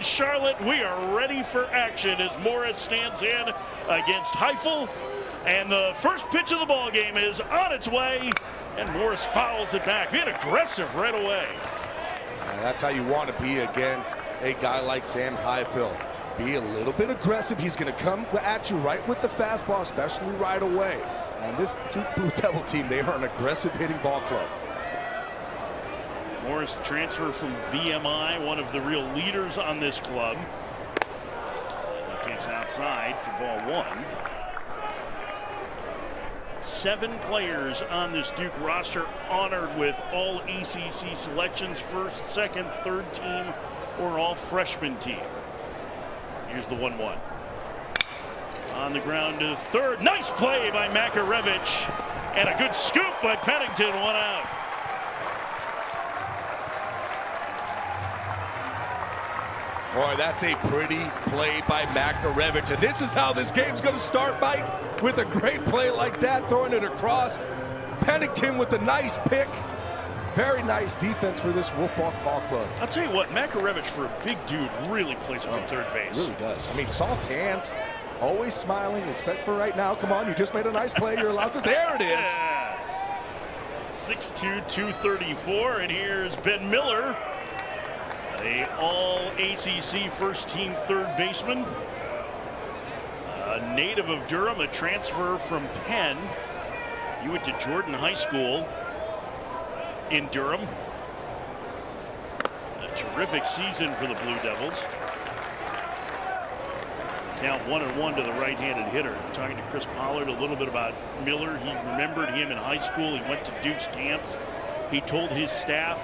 in Charlotte. We are ready for action as Morris stands in against Heifel. And the first pitch of the ball game is on its way, and Morris fouls it back, being aggressive right away. That's how you want to be against a guy like Sam Heifel. Be a little bit aggressive. He's going to come at you right with the fastball, especially right away. And this Blue Devil team, they are an aggressive hitting ball club. Morris transfer from VMI, one of the real leaders on this club. He takes outside for ball one. 7 players on this Duke roster honored with all ACC selections, first, second, third team, or all freshman team. Here's the 1-1. On the ground to third. Nice play by Makarevich. And a good scoop by Pennington, 1 out. Boy, that's a pretty play by Makarevich. And this is how this game's going to start, Mike, with a great play like that, throwing it across. Pennington with a nice pick. Very nice defense for this Wolfbach Ball Club. I'll tell you what, Makarevich, for a big dude, really plays up at third base. Really does. I mean, soft hands, always smiling, except for right now. Come on, you just made a nice play. You're allowed to. There it is. 6'2", 234, and here's Ben Miller, a all-ACC first-team third baseman, a native of Durham, a transfer from Penn. You went to Jordan High School in Durham. A terrific season for the Blue Devils. Count 1-1 to the right-handed hitter. Talking to Chris Pollard a little bit about Miller. He remembered him in high school. He went to Duke's camps. He told his staff,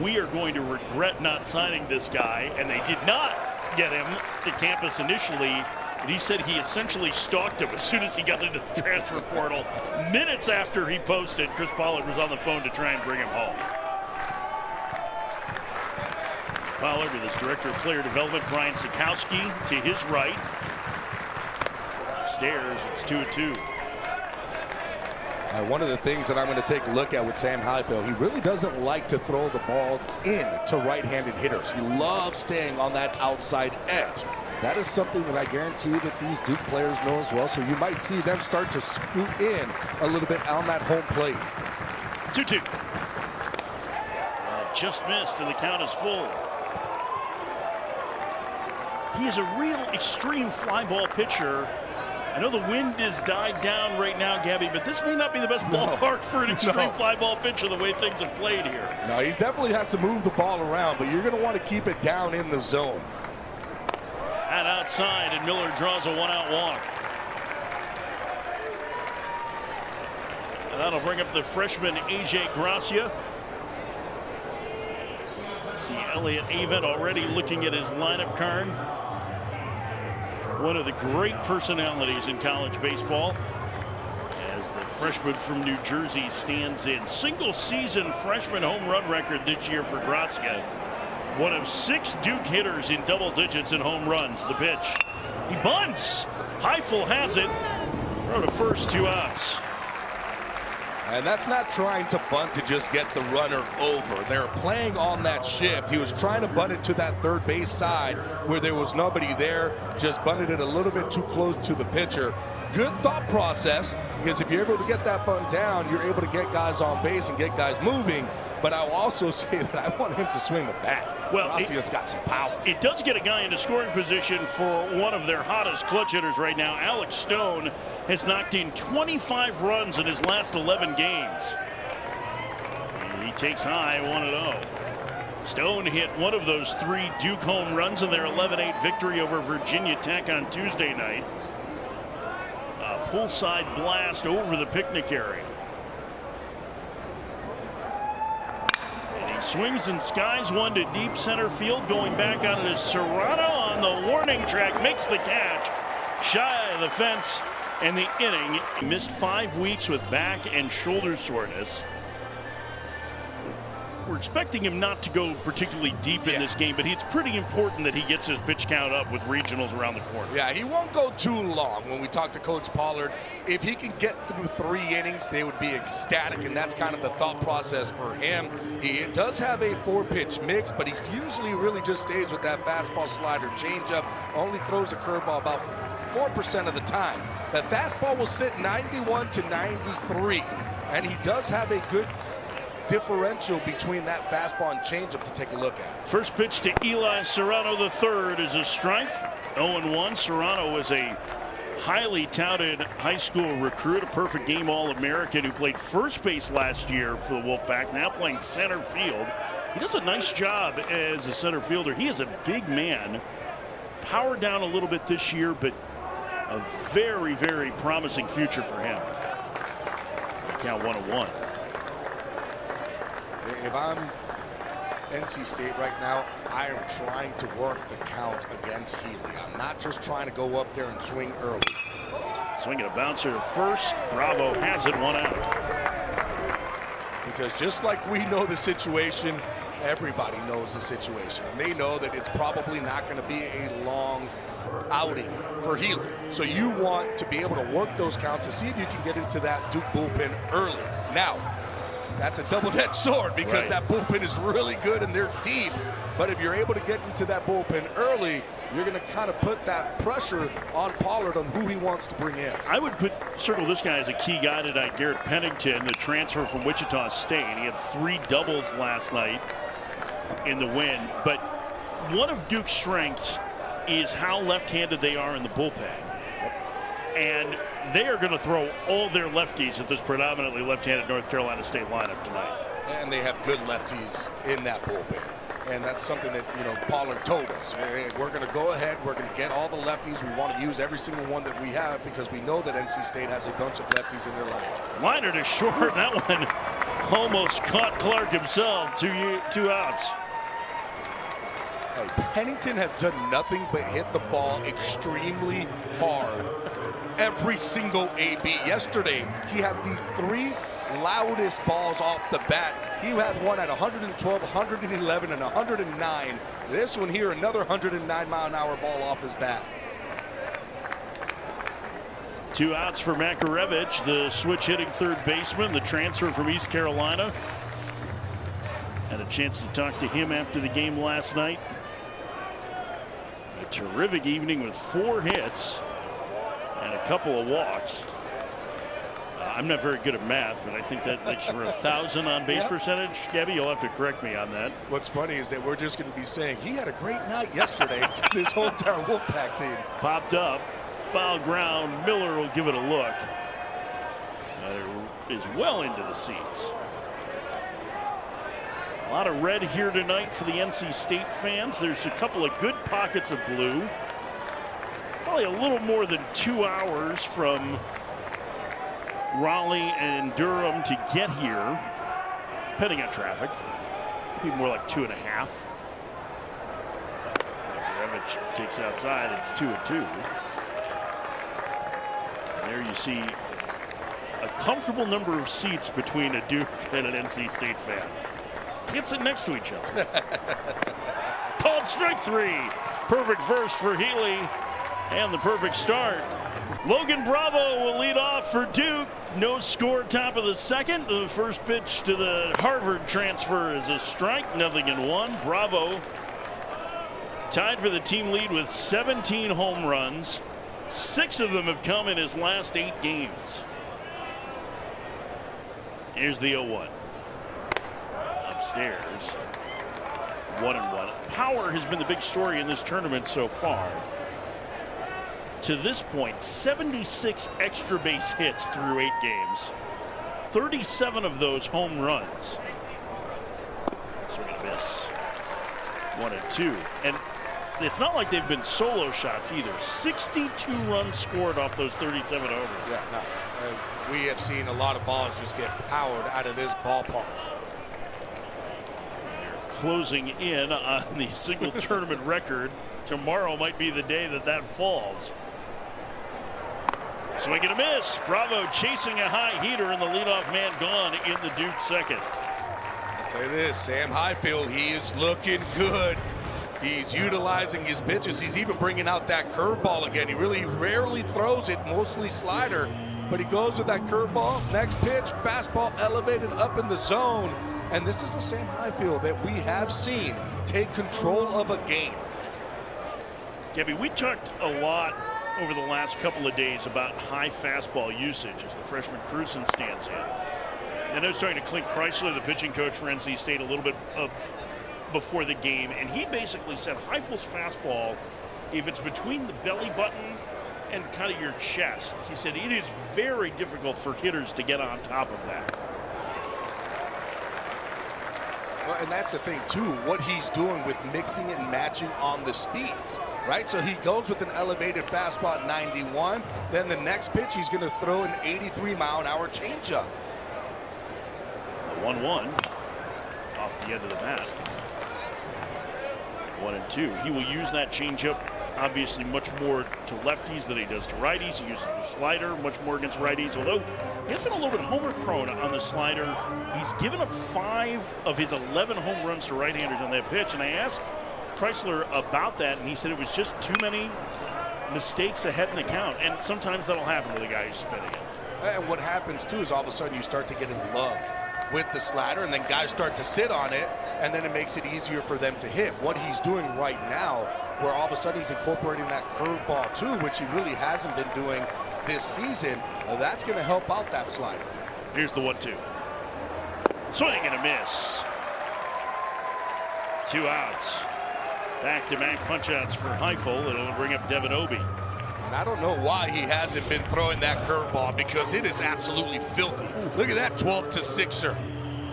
"We are going to regret not signing this guy," and they did not get him to campus initially. But he said he essentially stalked him as soon as he got into the transfer portal. Minutes after he posted, Chris Pollard was on the phone to try and bring him home. Pollard with his director of player development, Brian Sikowski, to his right. Upstairs, it's 2-2. One of the things that I'm going to take a look at with Sam Heifel, he really doesn't like to throw the ball in to right-handed hitters. He loves staying on that outside edge. That is something that I guarantee that these Duke players know as well. So you might see them start to scoot in a little bit on that home plate. 2-2. Just missed, and the count is full. He is a real extreme fly ball pitcher. I know the wind is died down right now, Gabby, but this may not be the best ballpark for an extreme fly ball pitcher the way things have played here. No, he definitely has to move the ball around, but you're going to want to keep it down in the zone. And outside, and Miller draws a 1-out walk. And that'll bring up the freshman AJ Gracia. See Elliott Avent already looking at his lineup card. One of the great personalities in college baseball, as the freshman from New Jersey stands in. Single season freshman home run record this year for Gracia. One of 6 Duke hitters in double digits in home runs. The pitch. He bunts. Heifel has it. Throw to first, 2 outs. And that's not trying to bunt to just get the runner over. They're playing on that shift. He was trying to bunt it to that third base side where there was nobody there. Just bunted it a little bit too close to the pitcher. Good thought process, because if you're able to get that bunt down, you're able to get guys on base and get guys moving. But I will also say that I want him to swing the bat. Well, Gracia's got some power. It does get a guy into scoring position for one of their hottest clutch hitters right now. Alex Stone has knocked in 25 runs in his last 11 games. And he takes high, 1-0. Stone hit one of those 3 Duke home runs in their 11-8 victory over Virginia Tech on Tuesday night. A poolside blast over the picnic area. Swings and skies one to deep center field. Going back on it is Serrano on the warning track. Makes the catch. Shy of the fence. And the inning. He missed 5 weeks with back and shoulder soreness. we're expecting him not to go particularly deep in this game, but it's pretty important that he gets his pitch count up with regionals around the corner. Yeah, he won't go too long. When we talk to Coach Pollard, if he can get through 3 innings, they would be ecstatic, and that's kind of the thought process for him. He does have a 4-pitch mix, but he usually really just stays with that fastball, slider, changeup, only throws a curveball about 4% of the time. That fastball will sit 91 to 93, and he does have a good differential between that fastball and changeup to take a look at. First pitch to Eli Serrano III is a strike. 0-1. Serrano was a highly touted high school recruit, a perfect game All-American who played first base last year for the Wolfpack, now playing center field. He does a nice job as a center fielder. He is a big man, powered down a little bit this year, but a very, very promising future for him. Count 1-1. If I'm NC State right now, I am trying to work the count against Healy. I'm not just trying to go up there and swing early. Swinging a bouncer to first. Bravo has it, 1 out. Because just like we know the situation, everybody knows the situation. And they know that it's probably not going to be a long outing for Healy. So you want to be able to work those counts to see if you can get into that Duke bullpen early. Now, that's a double-edged sword because that bullpen is really good and they're deep. But if you're able to get into that bullpen early, you're going to kind of put that pressure on Pollard on who he wants to bring in. I would circle this guy as a key guy tonight, Garrett Pennington, the transfer from Wichita State. He had 3 doubles last night in the win. But one of Duke's strengths is how left-handed they are in the bullpen. And they are going to throw all their lefties at this predominantly left-handed North Carolina State lineup tonight. And they have good lefties in that bullpen. And that's something that, Pollard told us. We're going to go ahead. We're going to get all the lefties. We want to use every single one that we have because we know that NC State has a bunch of lefties in their lineup. Liner to short. That one almost caught Clark himself. 2 outs. Hey, Pennington has done nothing but hit the ball extremely hard every single AB. Yesterday, he had the 3 loudest balls off the bat. He had one at 112, 111, and 109. This one here, another 109-mile-an-hour ball off his bat. 2 outs for Makarevich, the switch-hitting third baseman, the transfer from East Carolina. Had a chance to talk to him after the game last night. A terrific evening with 4 hits and a couple of walks. I'm not very good at math, but I think that makes for 1,000 on base percentage. Gabby, you'll have to correct me on that. What's funny is that we're just going to be saying he had a great night yesterday to this whole entire Wolfpack team. Popped up, foul ground. Miller will give it a look. It is well into the seats. A lot of red here tonight for the NC State fans. There's a couple of good pockets of blue. Probably a little more than 2 hours from Raleigh and Durham to get here, depending on traffic. Maybe more like 2.5. Makarevich takes outside. It's 2-2. And there you see a comfortable number of seats between a Duke and an NC State fan. Can't sit next to each other. Called strike 3. Perfect first for Healy and the perfect start. Logan Bravo will lead off for Duke. No score, top of the second. The first pitch to the Harvard transfer is a strike, 0-1. Bravo tied for the team lead with 17 home runs. 6 of them have come in his last 8 games. Here's the 0-1. Upstairs. 1-1. Power has been the big story in this tournament so far. To this point, 76 extra base hits through 8 games. 37 of those home runs. Swing and a miss. 1-2. And it's not like they've been solo shots either. 62 runs scored off those 37 overs. Yeah, no. We have seen a lot of balls just get powered out of this ballpark. They're closing in on the single tournament record. Tomorrow might be the day that falls. Swing and a miss. Bravo chasing a high heater, and the leadoff man gone in the Duke second. I I'll tell you this, Sam Highfield, he is looking good. He's utilizing his pitches. He's even bringing out that curveball again. He really rarely throws it, mostly slider, but he goes with that curveball. Next pitch, fastball elevated up in the zone. And this is a Sam Highfield that we have seen take control of a game. Gabby, we talked a lot over the last couple of days about high fastball usage as the freshman Cruzen stands in. And I was talking to Clint Chrysler, the pitching coach for NC State, a little bit before the game, and he basically said Heifels' fastball, if it's between the belly button and kind of your chest, he said it is very difficult for hitters to get on top of that. Well, and that's the thing, too, what he's doing with mixing and matching on the speeds, right? So he goes with an elevated fastball at 91. Then the next pitch, he's going to throw an 83-mile-an-hour changeup. 1-1 off the end of the bat. 1-2. He will use that changeup obviously much more to lefties than he does to righties. He uses the slider much more against righties, although he has been a little bit homer prone on the slider. He's given up 5 of his 11 home runs to right-handers on that pitch, and I asked Chrysler about that, and he said it was just too many mistakes ahead in the count, and sometimes that'll happen with a guy who's spinning it. And what happens, too, is all of a sudden you start to get in love with the slider, and then guys start to sit on it, and then it makes it easier for them to hit. What he's doing right now, where all of a sudden he's incorporating that curveball too, which he really hasn't been doing this season, that's going to help out that slider. Here's the 1-2. Swing and a miss. 2 outs. Back-to-back punch-outs for Heifel. It'll bring up Devin Obie. And I don't know why he hasn't been throwing that curveball, because it is absolutely filthy. Look at that 12-6er.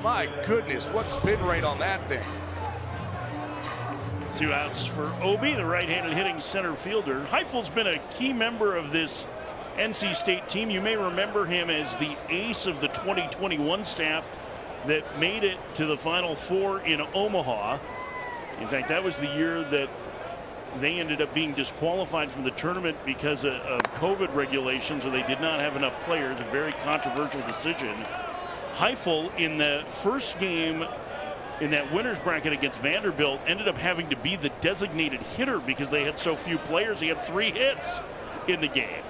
My goodness, what spin rate on that thing. 2 outs for Obie, the right-handed hitting center fielder. Heifel's been a key member of this NC State team. You may remember him as the ace of the 2021 staff that made it to the Final Four in Omaha. In fact, that was the year that they ended up being disqualified from the tournament because of COVID regulations, where they did not have enough players. A very controversial decision. Heifel, in the first game in that winner's bracket against Vanderbilt, ended up having to be the designated hitter because they had so few players. He had 3 hits in the game.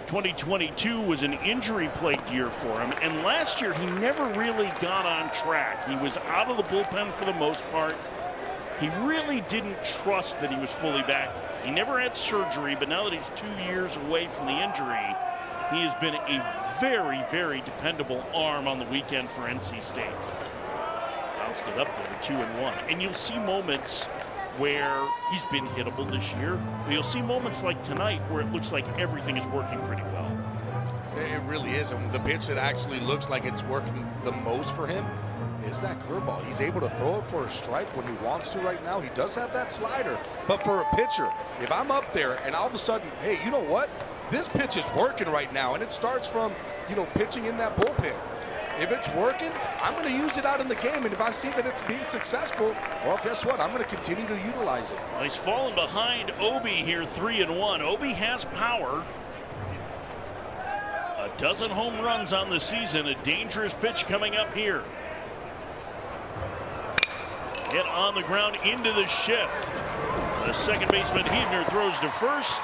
2022 was an injury-plagued year for him, and last year he never really got on track. He was out of the bullpen for the most part. He really didn't trust that he was fully back. He never had surgery, but now that he's 2 years away from the injury, he has been a very, very dependable arm on the weekend for NC State. Bounced it up there to 2-1. And you'll see moments where he's been hittable this year, but you'll see moments like tonight where it looks like everything is working pretty well. It really is, and the pitch that actually looks like it's working the most for him is that curveball. He's able to throw it for a strike when he wants to right now. He does have that slider, but for a pitcher, if I'm up there and all of a sudden, hey, you know what? This pitch is working right now, and it starts from, pitching in that bullpen. If it's working, I'm going to use it out in the game, and if I see that it's being successful, well, guess what? I'm going to continue to utilize it. Well, he's fallen behind Obie here, 3-1. Obie has power. A dozen home runs on the season. A dangerous pitch coming up here. Hit on the ground into the shift. The second baseman Hebner throws to first,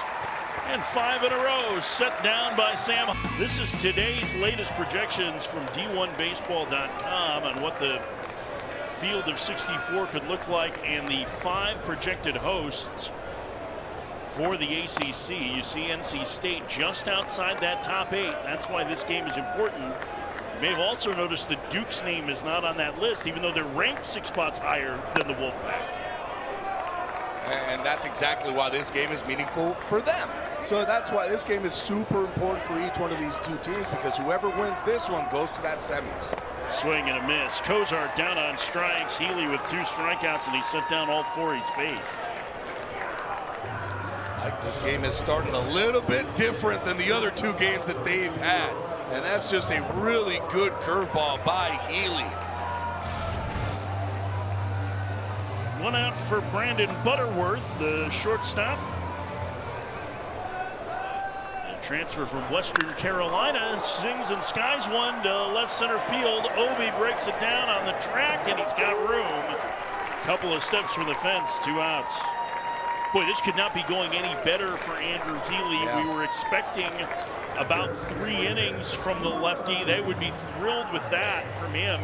and 5 in a row set down by Sam. This is today's latest projections from D1Baseball.com on what the field of 64 could look like, and the 5 projected hosts for the ACC. You see NC State just outside that top 8. That's why this game is important. You may have also noticed that Duke's name is not on that list, even though they're ranked 6 spots higher than the Wolfpack. And that's exactly why this game is meaningful for them. So that's why this game is super important for each one of these 2 teams, because whoever wins this one goes to that semis. Swing and a miss. Kozar down on strikes. Healy with 2 strikeouts, and he set down all 4 he's faced. This game has started a little bit different than the other 2 games that they've had. And that's just a really good curveball by Healy. 1 out for Brandon Butterworth, the shortstop. And transfer from Western Carolina, sings and skies one to left center field. Obi breaks it down on the track, and he's got room. Couple of steps from the fence, 2 outs. Boy, this could not be going any better for Andrew Healy. Yeah. We were expecting about 3 innings from the lefty. They would be thrilled with that from him.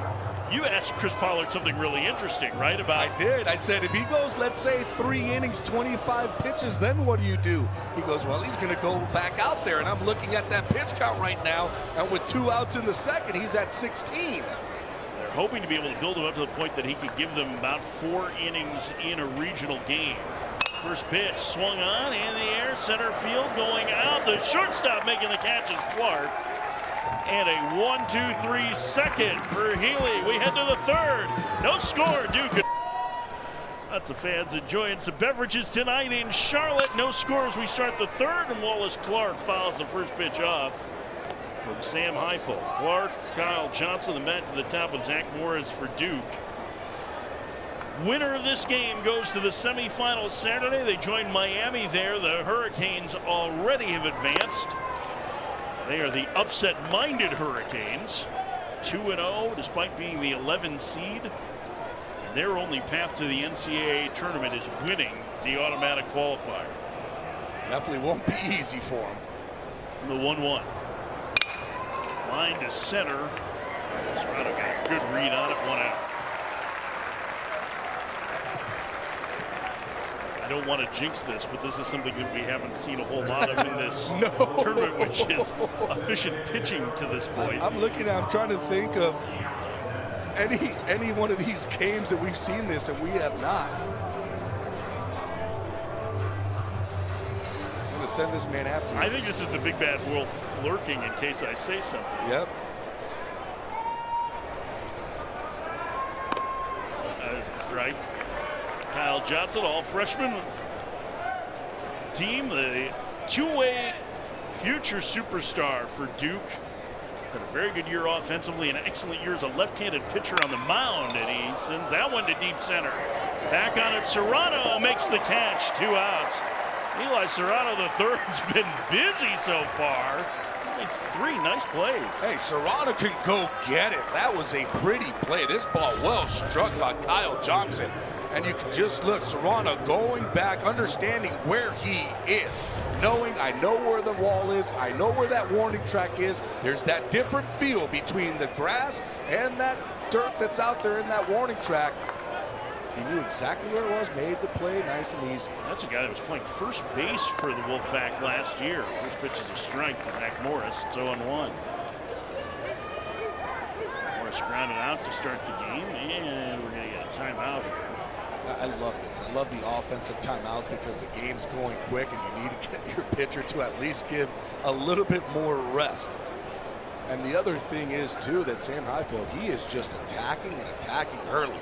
You asked Chris Pollard something really interesting, right? I did. I said, if he goes, let's say, 3 innings, 25 pitches, then what do? He goes, well, he's going to go back out there. And I'm looking at that pitch count right now. And with 2 outs in the second, he's at 16. They're hoping to be able to build him up to the point that he could give them about 4 innings in a regional game. First pitch swung on in the air, center field going out. The shortstop making the catch is Clark. And a 1-2-3 second for Healy. We head to the third. No score, Duke. Lots of fans enjoying some beverages tonight in Charlotte. No scores. We start the third, and Wallace Clark fouls the first pitch off from Sam Heifel. Clark, Kyle Johnson, the bat to the top with Zach Morris for Duke. Winner of this game goes to the semifinals Saturday. They join Miami there. The Hurricanes already have advanced. They are the upset-minded Hurricanes, 2-0 despite being the 11 seed. And their only path to the NCAA tournament is winning the automatic qualifier. Definitely won't be easy for him. The 1-1. Line to center. Serrano got a good read on it, 1 out. I don't want to jinx this, but this is something that we haven't seen a whole lot of in this tournament, which is efficient pitching to this point. I'm trying to think of any one of these games that we've seen this and we have not. I'm going to send this man after you. I think this is the big bad wolf lurking in case I say something. Yep. Strike. Kyle Johnson, all freshman team, the 2-way future superstar for Duke. Had a very good year offensively, an excellent year as a left-handed pitcher on the mound, and he sends that one to deep center. Back on it, Serrano makes the catch, 2 outs. Eli Serrano III's been busy so far. It's 3 nice plays. Hey, Serrano can go get it. That was a pretty play. This ball well struck by Kyle Johnson. And you can just look, Serrano going back, understanding where he is. Knowing, I know where the wall is, I know where that warning track is. There's that different feel between the grass and that dirt that's out there in that warning track. He knew exactly where it was, made the play nice and easy. That's a guy that was playing first base for the Wolfpack last year. First pitch is a strike to Zach Morris. It's 0-1. Morris grounded out to start the game, and we're going to get a timeout. I love this. I love the offensive timeouts because the game's going quick and you need to get your pitcher to at least give a little bit more rest. And the other thing is, too, that Sam Heifel, he is just attacking and attacking early.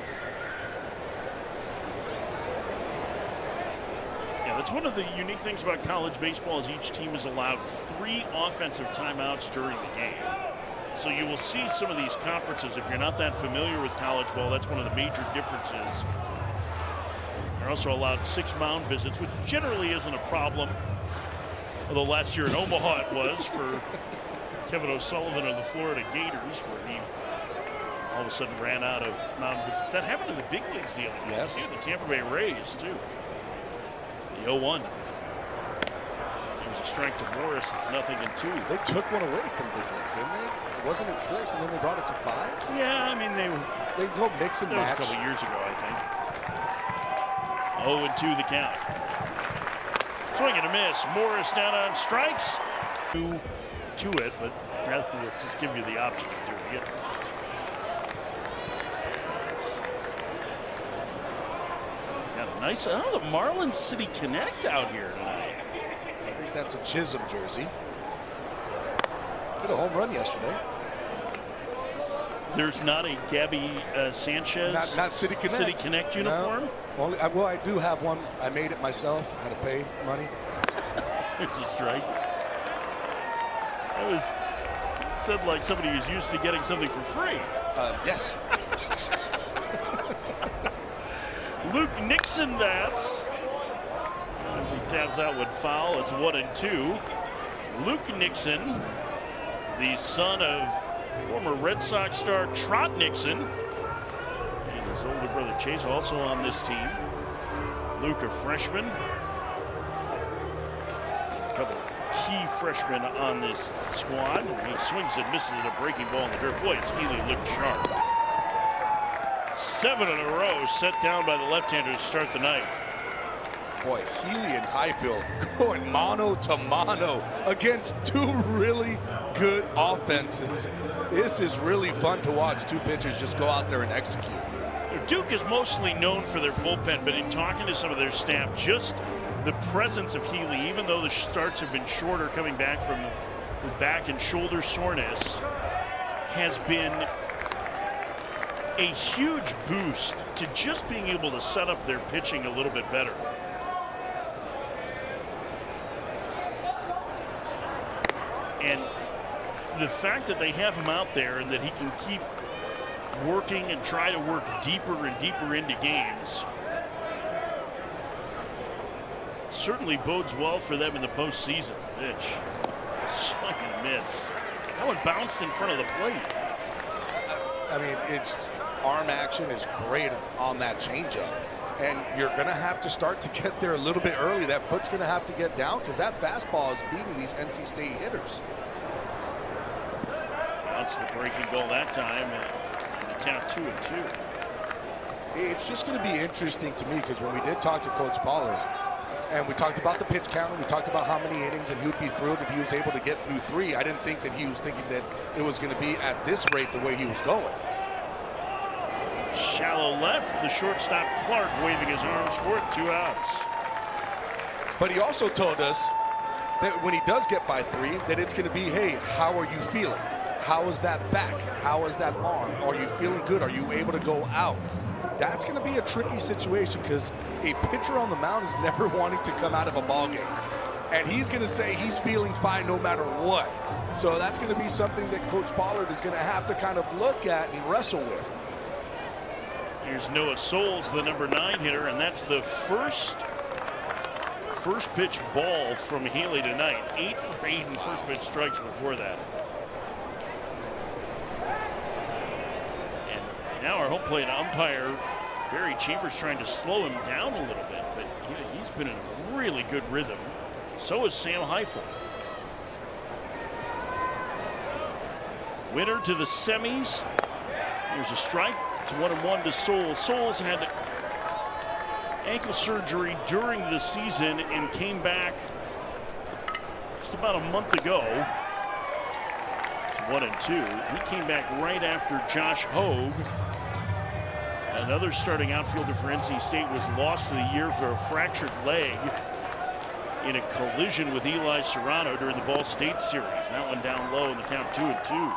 Yeah, that's one of the unique things about college baseball is each team is allowed 3 offensive timeouts during the game. So you will see some of these conferences, if you're not that familiar with college ball, that's one of the major differences. They're also allowed 6 mound visits, which generally isn't a problem. Although last year in Omaha it was for Kevin O'Sullivan of the Florida Gators, where he all of a sudden ran out of mound visits. That happened in the big leagues the other day. Yes. The Tampa Bay Rays, too. The 0-1. There's a strike to Morris. It's 0-2. They took one away from big leagues, didn't they? Wasn't it 6 and then they brought it to 5? Yeah, I mean, They go mix and that was match. a couple years ago, I think. 0-2 the count. Swing and a miss. Morris down on strikes. To it, but rather than just give you the option of doing it. Got a nice, the Marlin City Connect out here tonight. I think that's a Chisholm jersey. Hit a home run yesterday. There's not a Gabby Sanchez Not City Connect. uniform? No. Only, well, I do have one. I made it myself. Had to pay money. There's a strike. That was said like somebody who's used to getting something for free. Yes. Luke Nixon bats. As he taps out with foul, it's 1-2. Luke Nixon, the son of former Red Sox star Trot Nixon, and his older brother Chase also on this team. Luke, a freshman. A couple key freshmen on this squad. He swings and misses at a breaking ball in the dirt. Boy, Healy looked sharp. 7 in a row set down by the left-hander to start the night. Boy, Healy and Highfield going mano to mano against two really good offenses. This is really fun to watch two pitchers just go out there and execute. Duke is mostly known for their bullpen, but in talking to some of their staff, just the presence of Healy, even though the starts have been shorter coming back from the back and shoulder soreness, has been a huge boost to just being able to set up their pitching a little bit better. And the fact that they have him out there and that he can keep working and try to work deeper and deeper into games certainly bodes well for them in the postseason. Pitch, swing and miss. That one bounced in front of the plate. I mean, its arm action is great on that changeup, and you're going to have to start to get there a little bit early. That foot's going to have to get down because that fastball is beating these NC State hitters. That's the breaking ball that time. Count 2-2. It's just going to be interesting to me because when we did talk to Coach Pollard and we talked about the pitch count and we talked about how many innings and he would be thrilled if he was able to get through 3. I didn't think that he was thinking that it was going to be at this rate the way he was going. Shallow left, the shortstop Clark waving his arms for it, 2 outs. But he also told us that when he does get by 3, that it's going to be, hey, how are you feeling? How is that back? How is that arm? Are you feeling good? Are you able to go out? That's going to be a tricky situation because a pitcher on the mound is never wanting to come out of a ball game. And he's going to say he's feeling fine no matter what. So that's going to be something that Coach Pollard is going to have to kind of look at and wrestle with. Here's Noah Souls, the number 9 hitter, and that's the first pitch ball from Healy tonight. 8 for 8 in first pitch strikes before that. Now our home plate umpire, Barry Chambers, trying to slow him down a little bit, but he's been in a really good rhythm. So is Sam Heifel. Winner to the semis. Here's a strike. It's 1-1 to Souls. Souls had ankle surgery during the season and came back just about a month ago. 1-2. He came back right after Josh Hogue, another starting outfielder for NC State, was lost to the year for a fractured leg in a collision with Eli Serrano during the Ball State series. That one down low in the count, 2-2.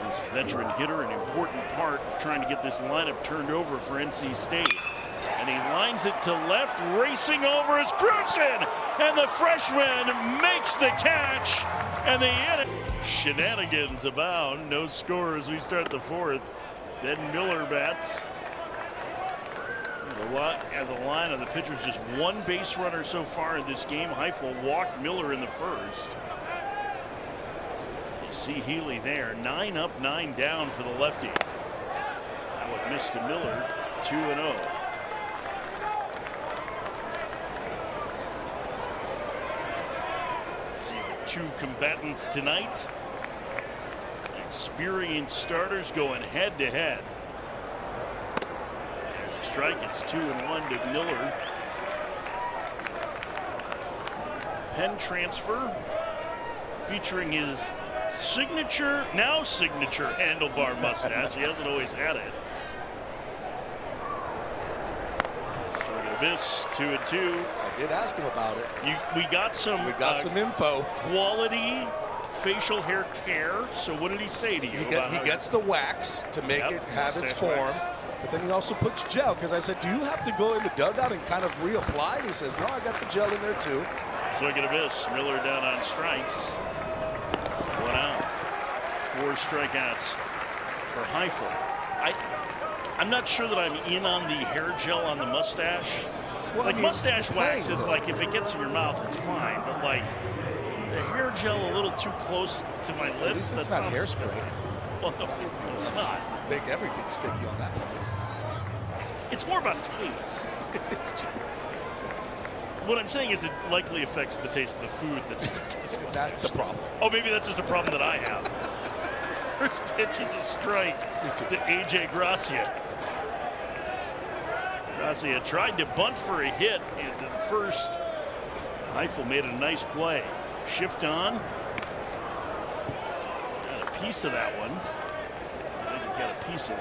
This veteran hitter, an important part trying to get this lineup turned over for NC State. And he lines it to left, racing over is Cruzen, and the freshman makes the catch, and the inning. Shenanigans abound. No score as we start the 4th. Then Miller bats. At the line of the pitchers, just 1 base runner so far in this game. Heifel walked Miller in the first. You see Healy there, 9 up, 9 down for the lefty. That one missed to Miller, 2-0. See the 2 combatants tonight. Experienced starters going head to head. There's a strike. It's 2-1 to Miller. Penn transfer featuring his now signature handlebar mustache. He hasn't always had it. Swing and a miss. 2-2. I did ask him about it. We got some info. Quality facial hair care. So what did he say to you? He gets the wax to make it have its form. Wax. But then he also puts gel, because I said, do you have to go in the dugout and kind of reapply? And he says, no, I got the gel in there too. Swing and a miss. Miller down on strikes. 1 out. 4 strikeouts for Heifel. I'm not sure that I'm in on the hair gel on the mustache. Well, like I mean, mustache wax is though. like if it gets in your mouth, it's fine. But like the hair gel a little too close to my lips. At least it's that not sounds- hairspray. Well, no, it's not. Make everything sticky on that one. It's more about taste. What I'm saying is it likely affects the taste of the food that's. That's the problem. Oh, maybe that's just a problem that I have. First pitch is a strike to AJ Gracia. Gracia tried to bunt for a hit in the first. Heifel made a nice play. Shift on. Got a piece of that one. I think he got a piece of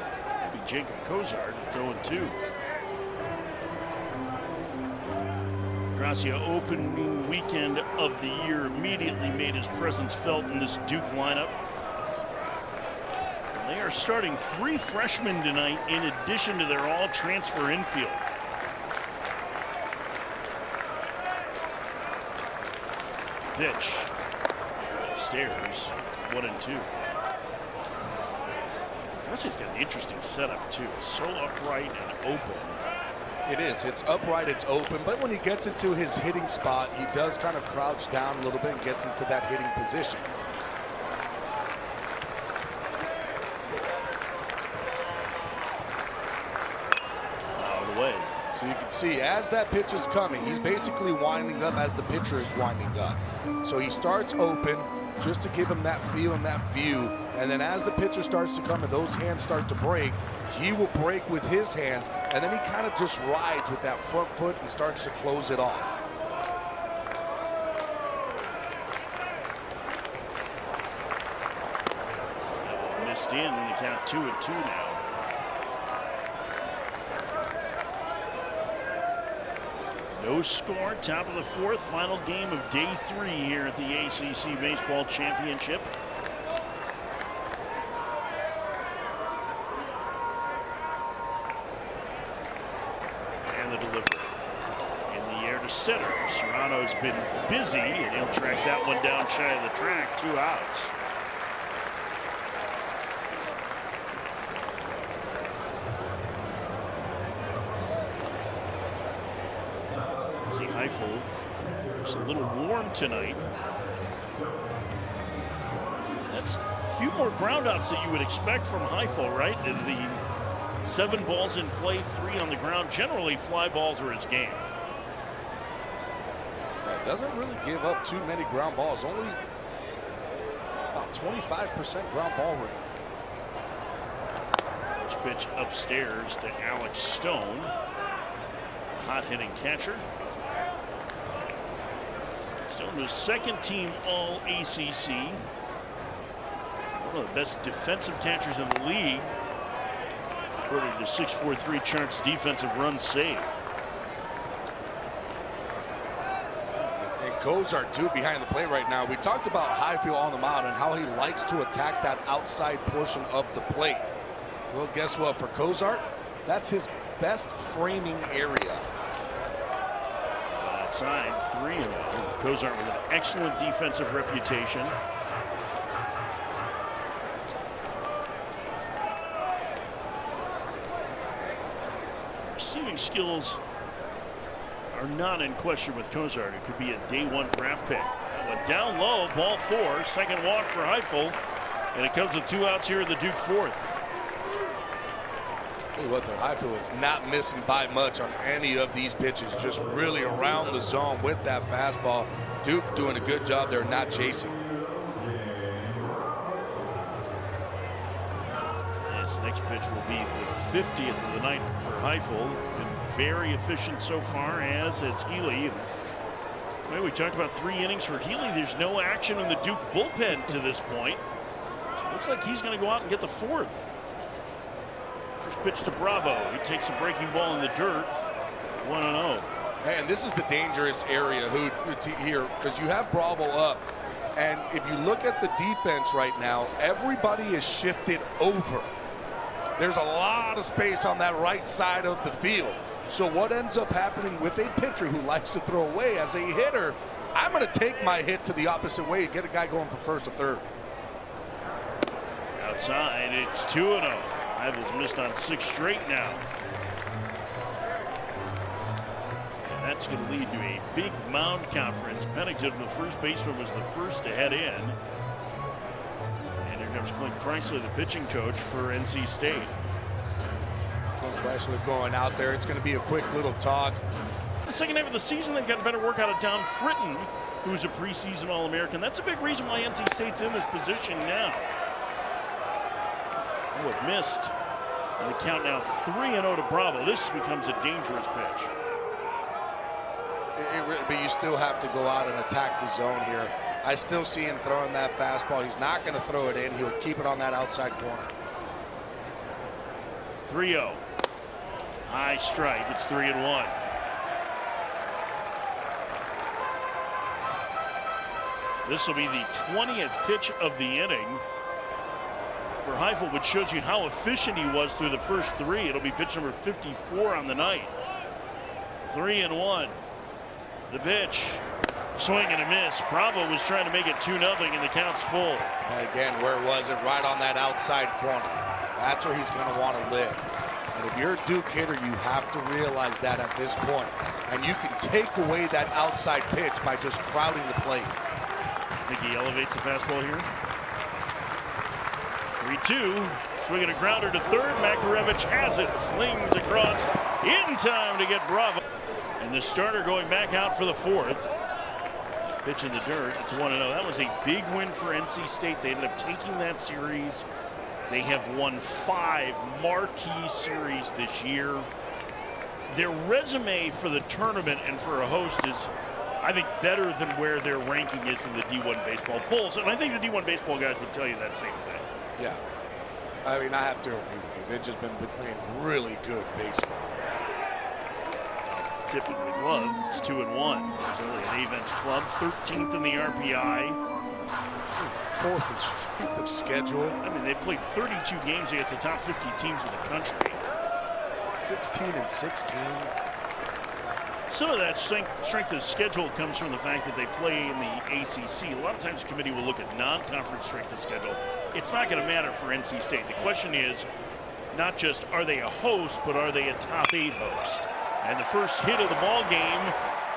maybe Jacob Cozart. It's 0-2. Gracia opening weekend of the year immediately made his presence felt in this Duke lineup. They are starting 3 freshmen tonight in addition to their all-transfer infield. Pitch upstairs, 1-2. Gracia's got an interesting setup too. So upright and open. It is. It's upright, it's open, but when he gets into his hitting spot, he does kind of crouch down a little bit and gets into that hitting position. Out of the way. So you can see as that pitch is coming, he's basically winding up as the pitcher is winding up. So he starts open just to give him that feel and that view. And then as the pitcher starts to come and those hands start to break, he will break with his hands, and then he kind of just rides with that front foot and starts to close it off. Missed in the count 2-2 now. No score, top of the 4th, final game of day 3 here at the ACC Baseball Championship. And the delivery. In the air to center. Serrano's been busy, and he'll track that one down shy of the track, 2 outs. See Heifel. It's a little warm tonight. That's a few more groundouts that you would expect from Heifel, right? And the 7 balls in play, 3 on the ground. Generally, fly balls are his game. Doesn't really give up too many ground balls. Only about 25% ground ball rate. First pitch upstairs to Alex Stone. Hot hitting catcher. Stone was 2nd team all ACC. One of the best defensive catchers in the league, according to 643 Charts defensive runs saved. And Cozart too behind the plate right now. We talked about Heifel on the mound and how he likes to attack that outside portion of the plate. Well, guess what? For Cozart, that's his best framing area. Outside 3-0. Cozart with an excellent defensive reputation. Receiving skills are not in question with Cozart. It could be a day 1 draft pick. That went down low, ball 4, 2nd walk for Heifel, and it comes with 2 outs here in the Duke 4th. Tell you what, though, Heifel is not missing by much on any of these pitches, just really around the zone with that fastball. Duke doing a good job there, not chasing. This next pitch will be the 50th of the night for Heifel. Been very efficient so far, as has Healy. Well, we talked about 3 innings for Healy. There's no action in the Duke bullpen to this point. So it looks like he's going to go out and get the 4th. First pitch to Bravo. He takes a breaking ball in the dirt. 1-0. And this is the dangerous area here, because you have Bravo up. And if you look at the defense right now, everybody is shifted over. There's a lot of space on that right side of the field. So what ends up happening with a pitcher who likes to throw away as a hitter, I'm going to take my hit to the opposite way and get a guy going from 1st to 3rd. Outside, it's 2-0. Heifel's missed on 6 straight now. that's going to lead to a big mound conference. Pennington, the first baseman, was the first to head in. And here comes Clint Chrysler, the pitching coach for NC State. Clint Chrysler going out there. It's going to be a quick little talk. The second half of the season, they've got better work out of Don Fritton, who's a preseason All-American. That's a big reason why NC State's in this position now. Oh, it missed. And the count now 3-0 to Bravo. This becomes a dangerous pitch. But you still have to go out and attack the zone here. I still see him throwing that fastball. He's not going to throw it in. He'll keep it on that outside corner. 3-0. High strike. It's 3-1. This will be the 20th pitch of the inning for Heifel, which shows you how efficient he was through the first three. It'll be pitch number 54 on the night. 3-1. The pitch. Swing and a miss. Bravo was trying to make it 2-0, and the count's full. And again, where was it? Right on that outside corner. That's where he's going to want to live. And if you're a Duke hitter, you have to realize that at this point. And you can take away that outside pitch by just crowding the plate. Mickey elevates the fastball here. 3-2. Swinging a grounder to third. Makarevich has it. Slings across in time to get Bravo. And the starter going back out for the fourth. Pitch in the dirt. It's 1-0. That was a big win for NC State. They ended up taking that series. They have won 5 marquee series this year. Their resume for the tournament and for a host is, I think, better than where their ranking is in the D1 baseball polls. And I think the D1 baseball guys would tell you that same thing. Yeah. I mean, I have to agree with you. They've just been playing really good baseball. Tipped in the glove. It's 2-1. There's only an Avens club, 13th in the RPI. 4th in strength of schedule. I mean, they played 32 games against the top 50 teams in the country. 16-16. Some of that strength of schedule comes from the fact that they play in the ACC. A lot of times the committee will look at non-conference strength of schedule. It's not going to matter for NC State. The question is not just are they a host, but are they a top 8 host? And the first hit of the ball game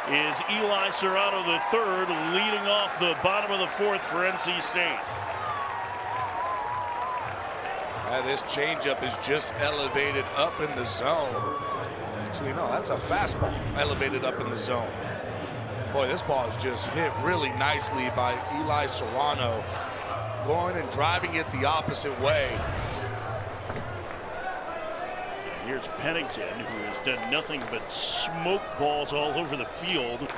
is Eli Serrano III leading off the bottom of the 4th for NC State. This changeup is just elevated up in the zone. Actually, no, that's a fastball elevated up in the zone. Boy, this ball is just hit really nicely by Eli Serrano, going and driving it the opposite way. Here's Pennington, who has done nothing but smoke balls all over the field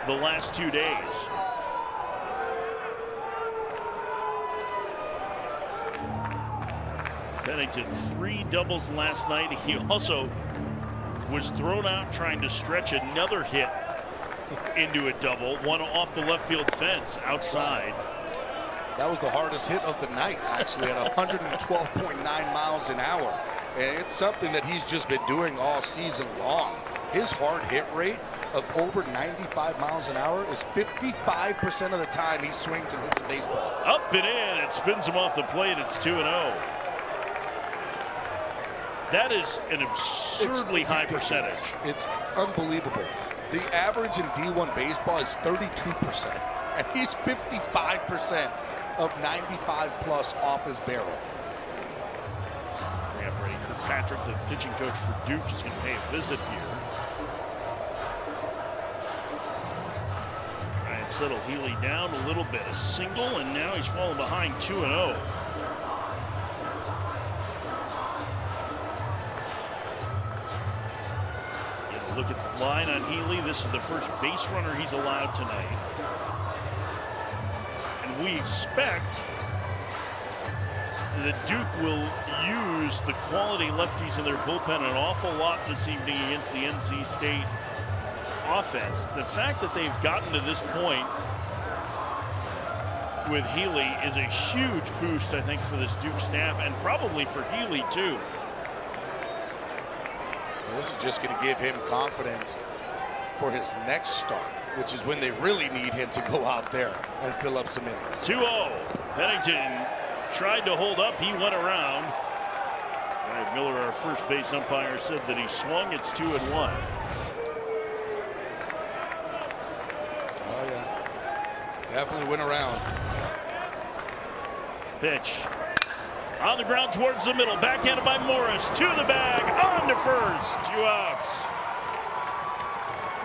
the last 2 days. Pennington 3 doubles last night. He also was thrown out trying to stretch another hit into a double, one off the left field fence outside. That was the hardest hit of the night, actually, at 112.9 miles an hour. And it's something that he's just been doing all season long. His hard hit rate of over 95 miles an hour is 55% of the time he swings and hits a baseball. Up and in, it spins him off the plate. It's 2-0. That is an absurdly high percentage. It's unbelievable. The average in D1 baseball is 32%, and he's 55% of 95 plus off his barrel. Ready. Kirkpatrick, the pitching coach for Duke, is going to pay a visit here. Try and settle Healy down a little bit. A single, and now he's falling behind 2-0. Look at the line on Healy. This is the first base runner he's allowed tonight. And we expect that Duke will use the quality lefties in their bullpen an awful lot this evening against the NC State offense. The fact that they've gotten to this point with Healy is a huge boost, I think, for this Duke staff, and probably for Healy too. This is just going to give him confidence for his next start, which is when they really need him to go out there and fill up some innings. 2-0. Pennington tried to hold up. He went around. Ryan Miller, our first base umpire, said that he swung. It's 2-1. Definitely went around. Pitch. On the ground towards the middle. Backhanded by Morris. To the bag. On to first. 2 outs.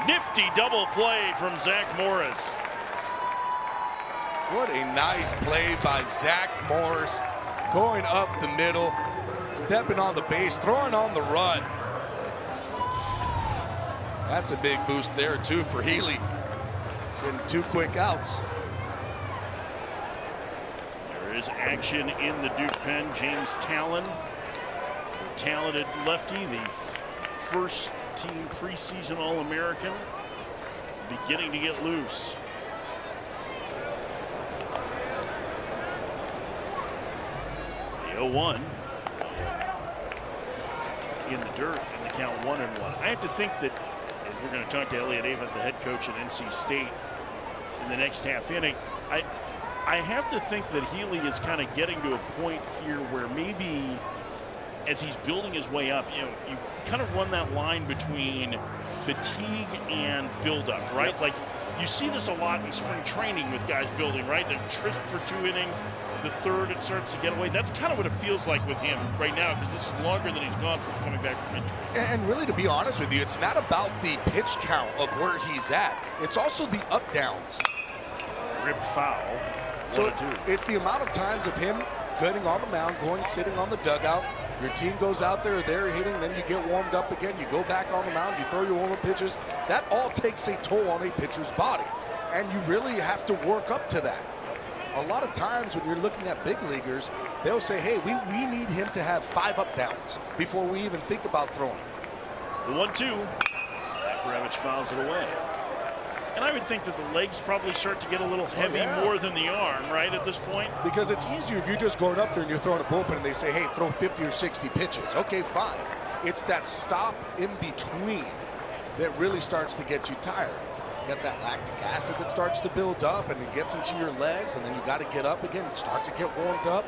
Nifty double play from Zach Morris. What a nice play by Zach Morris. Going up the middle. Stepping on the base. Throwing on the run. That's a big boost there, too, for Healy. Getting 2 quick outs. There is action in the Duke pen. James Talon, the talented lefty, the first team preseason All-American, beginning to get loose. The 0-1 in the dirt, and the count 1-1. I have to think that, as we're going to talk to Elliott Avent, the head coach at NC State, in the next half inning, I have to think that Healy is kind of getting to a point here where maybe as he's building his way up, you kind of run that line between fatigue and buildup, right? Yep. Like you see this a lot in spring training with guys building, right? They're trisp for 2 innings, the third it starts to get away. That's kind of what it feels like with him right now, because this is longer than he's gone since coming back from injury. And really, to be honest with you, it's not about the pitch count of where he's at. It's also the up downs. Rip foul. So it's the amount of times of him getting on the mound, sitting on the dugout. Your team goes out there, they're hitting, then you get warmed up again. You go back on the mound, you throw your warm-up pitches. That all takes a toll on a pitcher's body, and you really have to work up to that. A lot of times when you're looking at big leaguers, they'll say, hey, we need him to have 5 up downs before we even think about throwing. The 1-2. Makarevich fouls it away. And I would think that the legs probably start to get a little heavy more than the arm, right, at this point? Because it's easier if you're just going up there and you're throwing a bullpen and they say, hey, throw 50 or 60 pitches. Okay, fine. It's that stop in between that really starts to get you tired. You got that lactic acid that starts to build up and it gets into your legs, and then you got to get up again and start to get warmed up.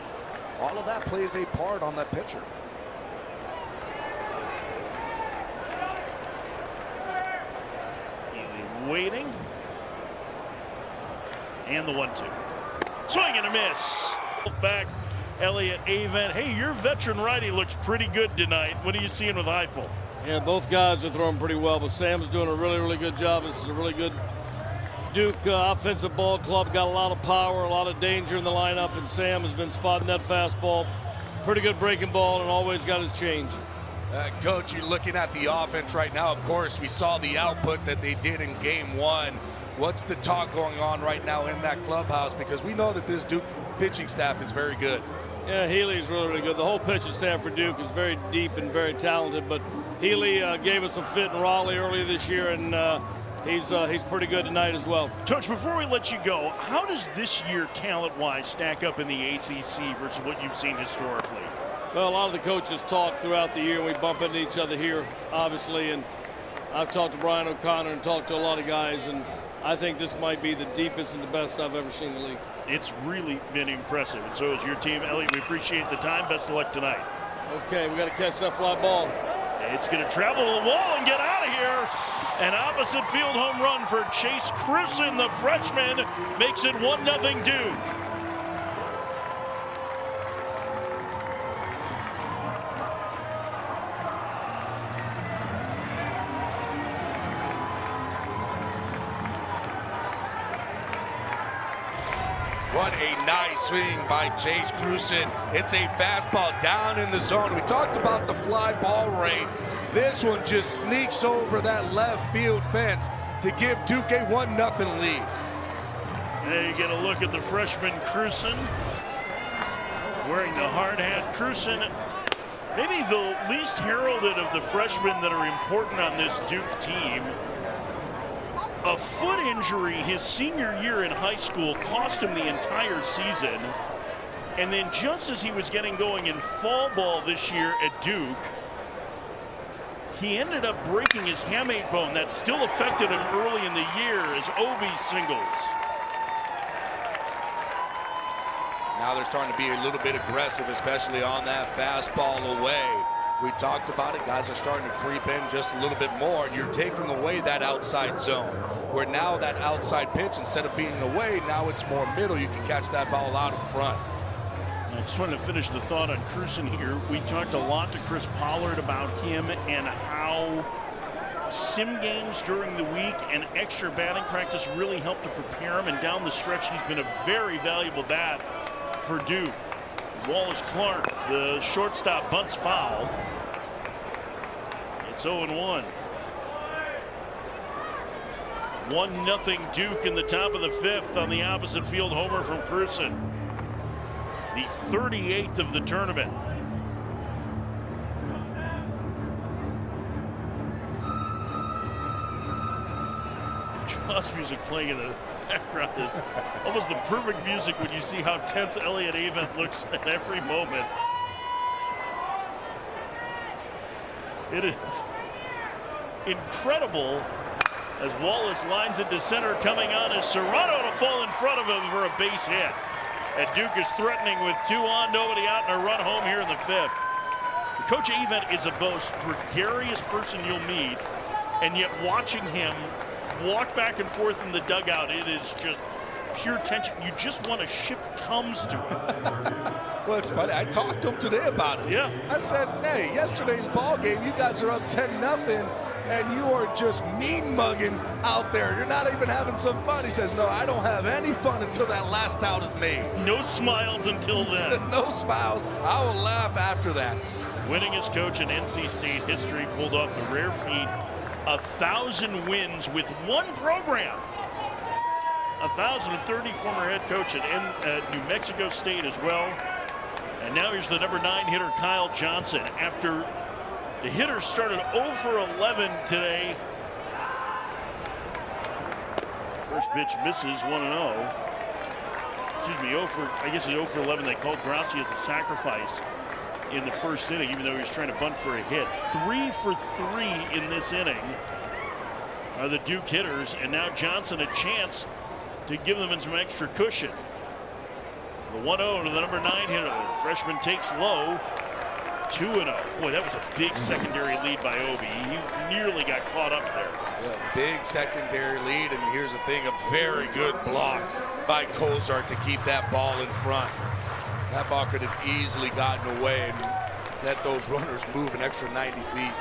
All of that plays a part on that pitcher. Waiting. And the 1-2. Swing and a miss. Back, Elliott Avent. Hey, your veteran righty looks pretty good tonight. What are you seeing with Eiffel? Yeah, both guys are throwing pretty well, but Sam's doing a really, really good job. This is a really good Duke offensive ball club. Got a lot of power, a lot of danger in the lineup, and Sam has been spotting that fastball. Pretty good breaking ball, and always got his change. Coach, you're looking at the offense right now. Of course, we saw the output that they did in Game 1. What's the talk going on right now in that clubhouse? Because we know that this Duke pitching staff is very good. Yeah, Healy's really, really good. The whole pitching staff for Duke is very deep and very talented, but Healy gave us a fit in Raleigh earlier this year, and he's pretty good tonight as well. Coach, before we let you go, how does this year, talent-wise, stack up in the ACC versus what you've seen historically? Well, a lot of the coaches talk throughout the year. We bump into each other here, obviously, and I've talked to Brian O'Connor and talked to a lot of guys, and I think this might be the deepest and the best I've ever seen in the league. It's really been impressive, and so is your team. Elliott, we appreciate the time. Best of luck tonight. Okay, we got to catch that fly ball. It's going to travel to the wall and get out of here. An opposite field home run for Chase Cruson, the freshman, makes it 1-0 Duke. What a nice swing by Chase Cruson. It's a fastball down in the zone. We talked about the fly ball rate. This one just sneaks over that left field fence to give Duke a 1-0 lead. There you get a look at the freshman Cruson wearing the hard hat. Cruson, maybe the least heralded of the freshmen that are important on this Duke team. A foot injury his senior year in high school cost him the entire season. And then just as he was getting going in fall ball this year at Duke, he ended up breaking his hamate bone. That still affected him early in the year as Obi singles. Now they're starting to be a little bit aggressive, especially on that fastball away. We talked about it. Guys are starting to creep in just a little bit more, and you're taking away that outside zone, where now that outside pitch, instead of being away, now it's more middle. You can catch that ball out in front. I just wanted to finish the thought on Cruzen here. We talked a lot to Chris Pollard about him and how sim games during the week and extra batting practice really helped to prepare him, and down the stretch he's been a very valuable bat for Duke. Wallace Clark, the shortstop, bunts foul. It's 0-1. 1-0 Duke in the top of the fifth on the opposite field homer from Cruzen. The 38th of the tournament. Jaws music playing in the background is almost the perfect music when you see how tense Elliott Avent looks at every moment. It is incredible as Wallace lines into center, coming on is Serrano to fall in front of him for a base hit. And Duke is threatening with 2 on, nobody out, and a run home here in the fifth. Coach Avent is the most gregarious person you'll meet, and yet watching him walk back and forth in the dugout, it is just pure tension. You just want to ship Tums to him. Well, it's funny. I talked to him today about it. Yeah. I said, hey, yesterday's ball game, you guys are up 10-0, and you are just mean mugging out there. You're not even having some fun. He says, no, I don't have any fun until that last out is made. No smiles until then. No smiles. I will laugh after that. Winningest coach in NC State history, pulled off the rare feat, 1,000 wins with one program. 1,030 former head coach at New Mexico State as well. And now here's the number 9 hitter, Kyle Johnson. After the hitters started 0 for 11 today. First pitch misses, 1-0. Excuse me, 0 for, I guess it's 0 for 11. They called Grassi as a sacrifice in the first inning, even though he was trying to bunt for a hit. 3 for 3 in this inning are the Duke hitters, and now Johnson a chance to give them some extra cushion. The 1-0 to the number 9 hitter. The freshman takes low. 2-0. Boy, that was a big secondary lead by Obi. He nearly got caught up there. Yeah, big secondary lead, and here's the thing, a very good block by Cozart to keep that ball in front. That ball could have easily gotten away and let those runners move an extra 90 feet.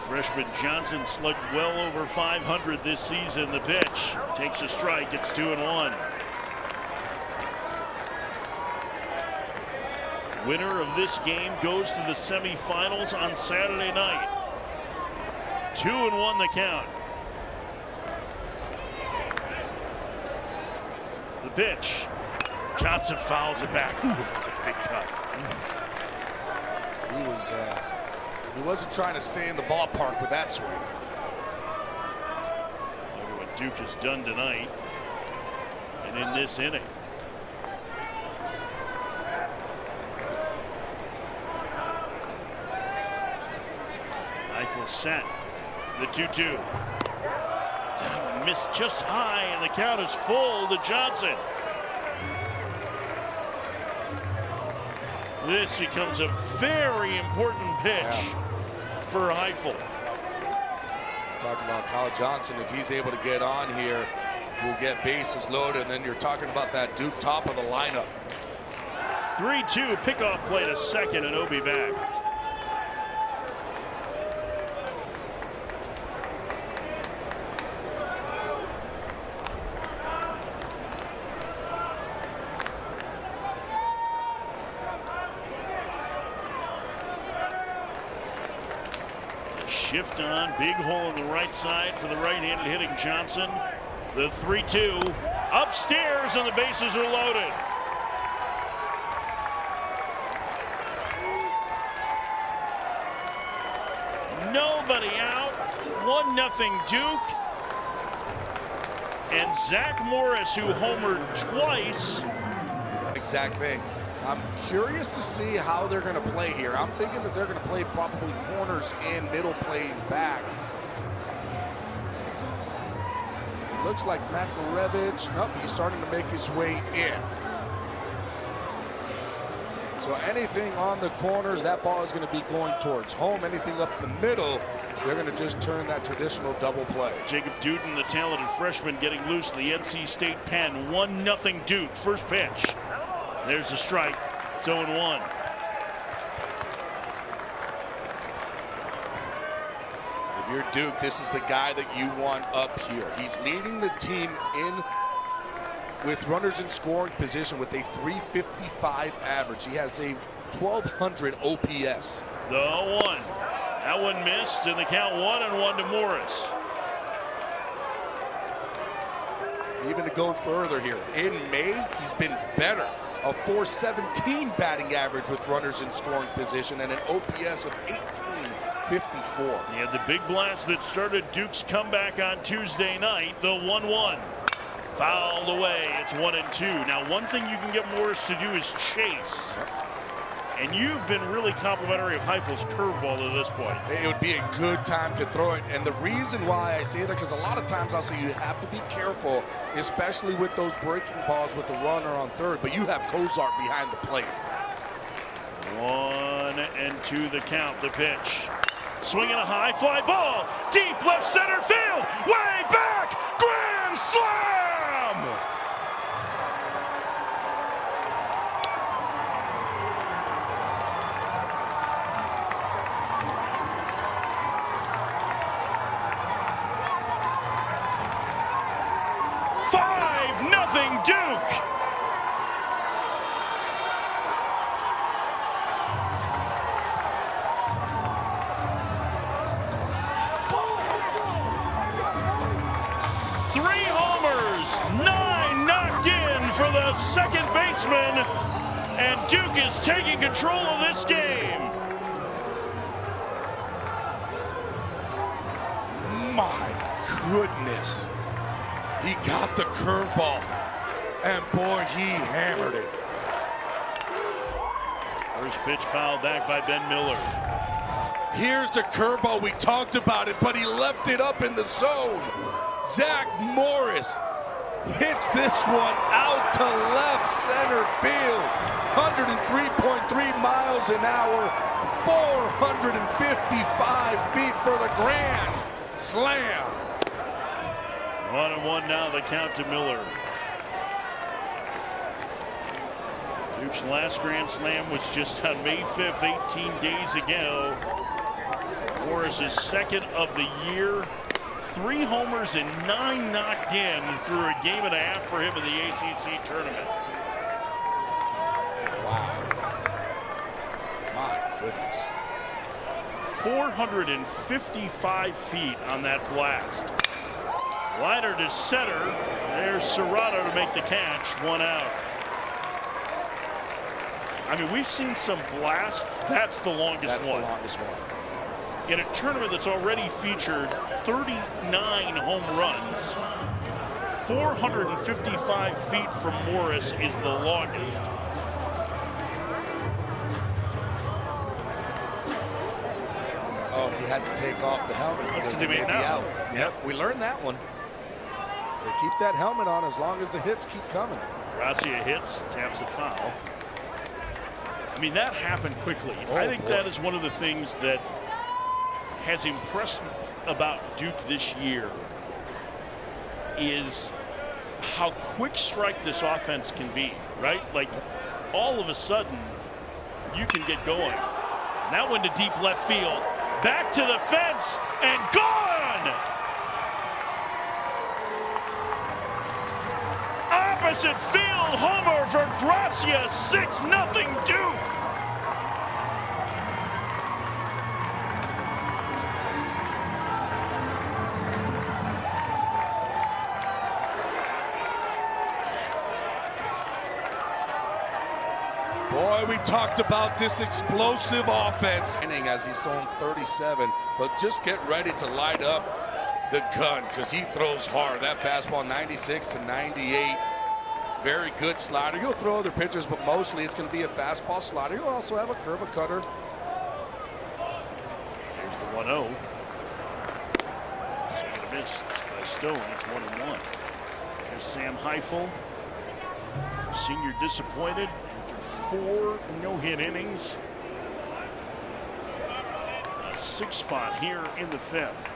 Freshman Johnson slugged well over 500 this season. The pitch takes a strike. It's 2-1. Winner of this game goes to the semifinals on Saturday night. 2-1 the count. The pitch. Johnson fouls it back. That's a big cut. He wasn't trying to stay in the ballpark with that swing. Look at what Duke has done tonight and in this inning. Eiffel set. The 2-2. Missed just high, and the count is full to Johnson. This becomes a very important pitch for Eiffel. Talking about Kyle Johnson, if he's able to get on here, we'll get bases loaded, and then you're talking about that Duke top of the lineup. 3-2 pickoff play to second, and Obi back. Shift on, big hole on the right side for the right-handed hitting Johnson. The 3-2 upstairs, and the bases are loaded. Nobody out. 1-0 Duke. And Zach Morris, who homered twice. Exact thing. I'm curious to see how they're going to play here. I'm thinking that they're going to play probably corners in, middle playing back. It looks like Makarevich. Nope, he's starting to make his way in. So anything on the corners, that ball is going to be going towards home. Anything up the middle, they're going to just turn that traditional double play. Jacob Duden, the talented freshman, getting loose in the NC State pen. 1-0 Duke. First pitch. There's the strike. It's 0-1. If you're Duke, this is the guy that you want up here. He's leading the team in with runners in scoring position with a 355 average. He has a 1200 OPS. The 0-1. That one missed, and the count 1-1 to Morris. Even to go further here, in May, he's been better. A 417 batting average with runners in scoring position and an OPS of 1854. He had the big blast that started Duke's comeback on Tuesday night, the 1-1. Fouled away. It's 1-2. Now, one thing you can get Morris to do is chase. And you've been really complimentary of Heifel's curveball to this point. It would be a good time to throw it. And the reason why I say that, because a lot of times I'll say you have to be careful, especially with those breaking balls with the runner on third. But you have Cozart behind the plate. 1-2 the count. The pitch. Swinging a high fly ball. Deep left center field. Way back. Grand slam! 5-0 Duke. Three homers, 9 knocked in for the second baseman, and Duke is taking control of this game. My goodness. He got the curveball, and boy, he hammered it. First pitch fouled back by Ben Miller. Here's the curveball. We talked about it, but he left it up in the zone. Zach Morris hits this one out to left center field. 103.3 miles an hour, 455 feet for the grand slam. 1-1 now, the count to Miller. Duke's last grand slam was just on May 5th, 18 days ago. Morris' second of the year. 3 homers and 9 knocked in through a game and a half for him in the ACC tournament. Wow. My goodness. 455 feet on that blast. Liner to center. There's Serrano to make the catch. 1 out. I mean, we've seen some blasts. That's the longest one. That's the longest one. In a tournament that's already featured 39 home runs, 455 feet from Morris is the longest. Oh, he had to take off the helmet. That's because they made it out. Yep, we learned that one. They keep that helmet on as long as the hits keep coming. Gracia hits, taps it foul. I mean, that happened quickly. Oh, I think boy. that is one of the things that has impressed me about Duke this year is how quick strike this offense can be, right? Like, all of a sudden, you can get going. That one to deep left field. Back to the fence and gone! Opposite field homer for Gracia, 6-0 Duke. Boy, we talked about this explosive offense. Inning as he's thrown 37, but just get ready to light up the gun because he throws hard. That fastball 96 to 98. Very good slider. He'll throw other pitches, but mostly it's going to be a fastball slider. He'll also have a curve, a cutter. Here's the 1-0. Swing and a miss by Stone. It's 1-1. There's Sam Heifel. Senior disappointed. 4 no-hit innings. A 6 spot here in the 5th.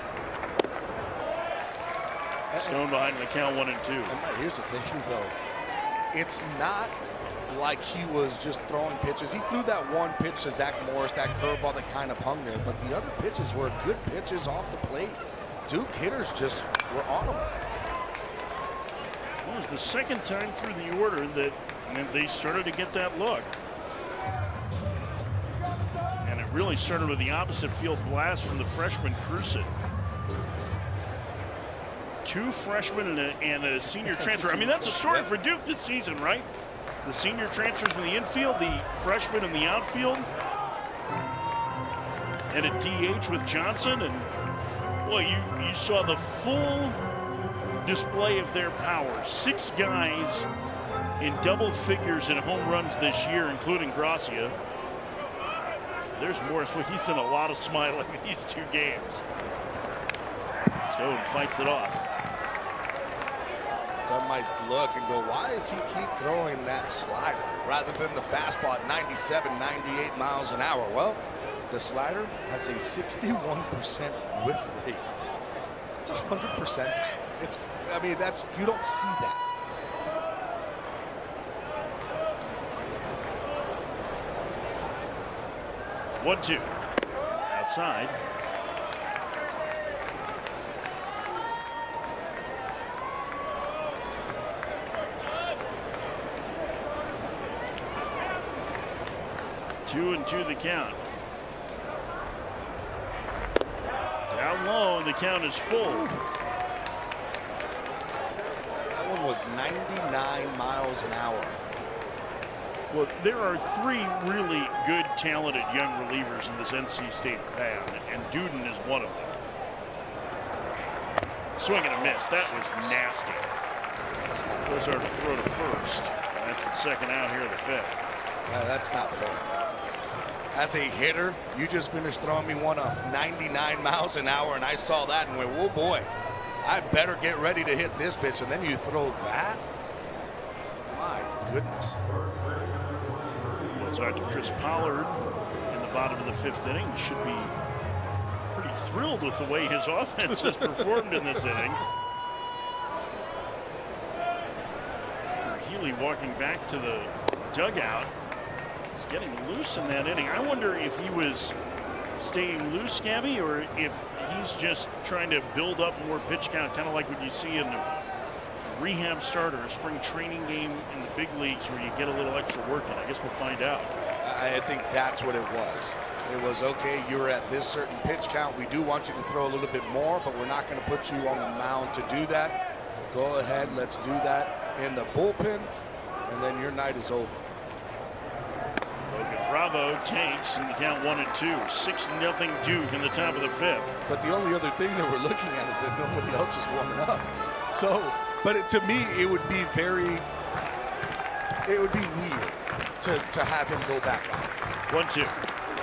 Stone behind the count 1-2. And here's the thing, though. It's not like he was just throwing pitches. He threw that one pitch to Zach Morris, that curveball that kind of hung there, but the other pitches were good pitches off the plate. Duke hitters just were on him. Well, it was the second time through the order that they started to get that look. And it really started with the opposite field blast from the freshman Cruson. 2 freshmen and a senior transfer. I mean, that's a story for Duke this season, right? The senior transfers in the infield, the freshman in the outfield, and a DH with Johnson. And well, you saw the full display of their power. 6 guys in double figures in home runs this year, including Gracia. There's Morris. Well, he's done a lot of smiling these 2 games. Stone fights it off. Some might look and go, why does he keep throwing that slider rather than the fastball at 97, 98 miles an hour? Well, the slider has a 61% whiff rate. It's 100%. I mean, you don't see that. One, 2. Outside. Two and 2 the count. Down low, the count is full. That one was 99 miles an hour. Well, there are 3 really good, talented young relievers in this NC State band, and Duden is one of them. Swing and a miss. That was nasty. Those are to throw to first. And that's the second out here of the 5th. That's not fair. As a hitter, you just finished throwing me one of 99 miles an hour, and I saw that and went, oh boy, I better get ready to hit this pitch, and then you throw that? My goodness. We'll talk to Chris Pollard in the bottom of the 5th inning. He should be pretty thrilled with the way his offense has performed in this inning. Healy walking back to the dugout. He's getting loose in that inning. I wonder if he was staying loose, Scabby, or if he's just trying to build up more pitch count, kind of like what you see in a rehab start or a spring training game in the big leagues where you get a little extra work in. I guess we'll find out. I think that's what it was. It was, okay, you're at this certain pitch count. We do want you to throw a little bit more, but we're not going to put you on the mound to do that. Go ahead, let's do that in the bullpen, and then your night is over. Logan Bravo takes, and the count 1-2. 6-0 Duke in the top of the 5th. But the only other thing that we're looking at is that nobody else is warming up. So, but to me, it would be weird to have him go back out. 1-2.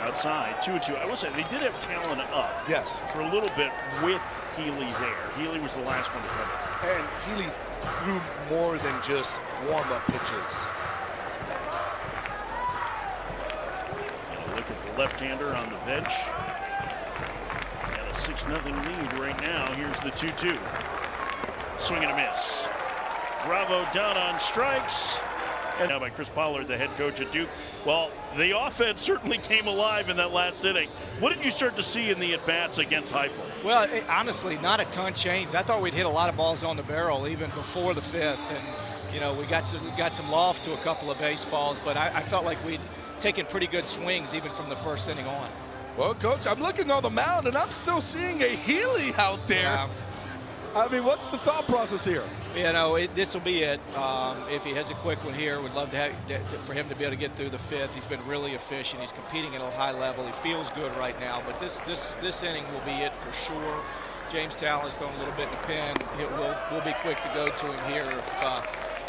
Outside, 2-2. I will say they did have talent up. Yes. For a little bit with Healy there. Healy was the last one to come up. And Healy threw more than just warm-up pitches. Look at the left-hander on the bench. Got a 6-0 lead right now. Here's the 2-2. Swing and a miss. Bravo down on strikes. And now by Chris Pollard, the head coach at Duke. Well, the offense certainly came alive in that last inning. What did you start to see in the at-bats against Heifel? Well, honestly, not a ton changed. I thought we'd hit a lot of balls on the barrel even before the 5th. And, you know, we got some loft to a couple of baseballs, but I felt like we'd taken pretty good swings even from the first inning on. Well, Coach, I'm looking on the mound, and I'm still seeing a Healy out there. Yeah. I mean, what's the thought process here? You know, this will be it. If he has a quick one here, we'd love for him to be able to get through the 5th. He's been really efficient. He's competing at a high level. He feels good right now. But this inning will be it for sure. James Talon's thrown a little bit in the pen. We'll be quick to go to him here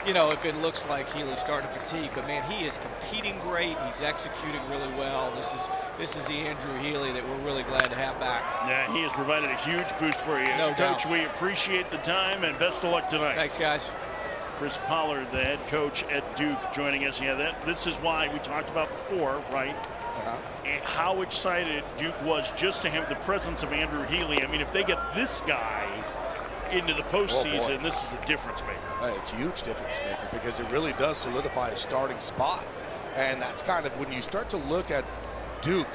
if it looks like Healy's starting to fatigue. But man, he is competing great. He's executing really well. This is the Andrew Healy that we're really glad to have back. Yeah, he has provided a huge boost for you. No Coach, doubt. we appreciate the time and best of luck tonight. Thanks, guys. Chris Pollard, the head coach at Duke, joining us. Yeah, this is why we talked about before, right? And how excited Duke was just to have the presence of Andrew Healy. I mean, if they get this guy into the postseason, this is a difference maker. A huge difference maker, because it really does solidify a starting spot. And that's kind of when you start to look at Duke,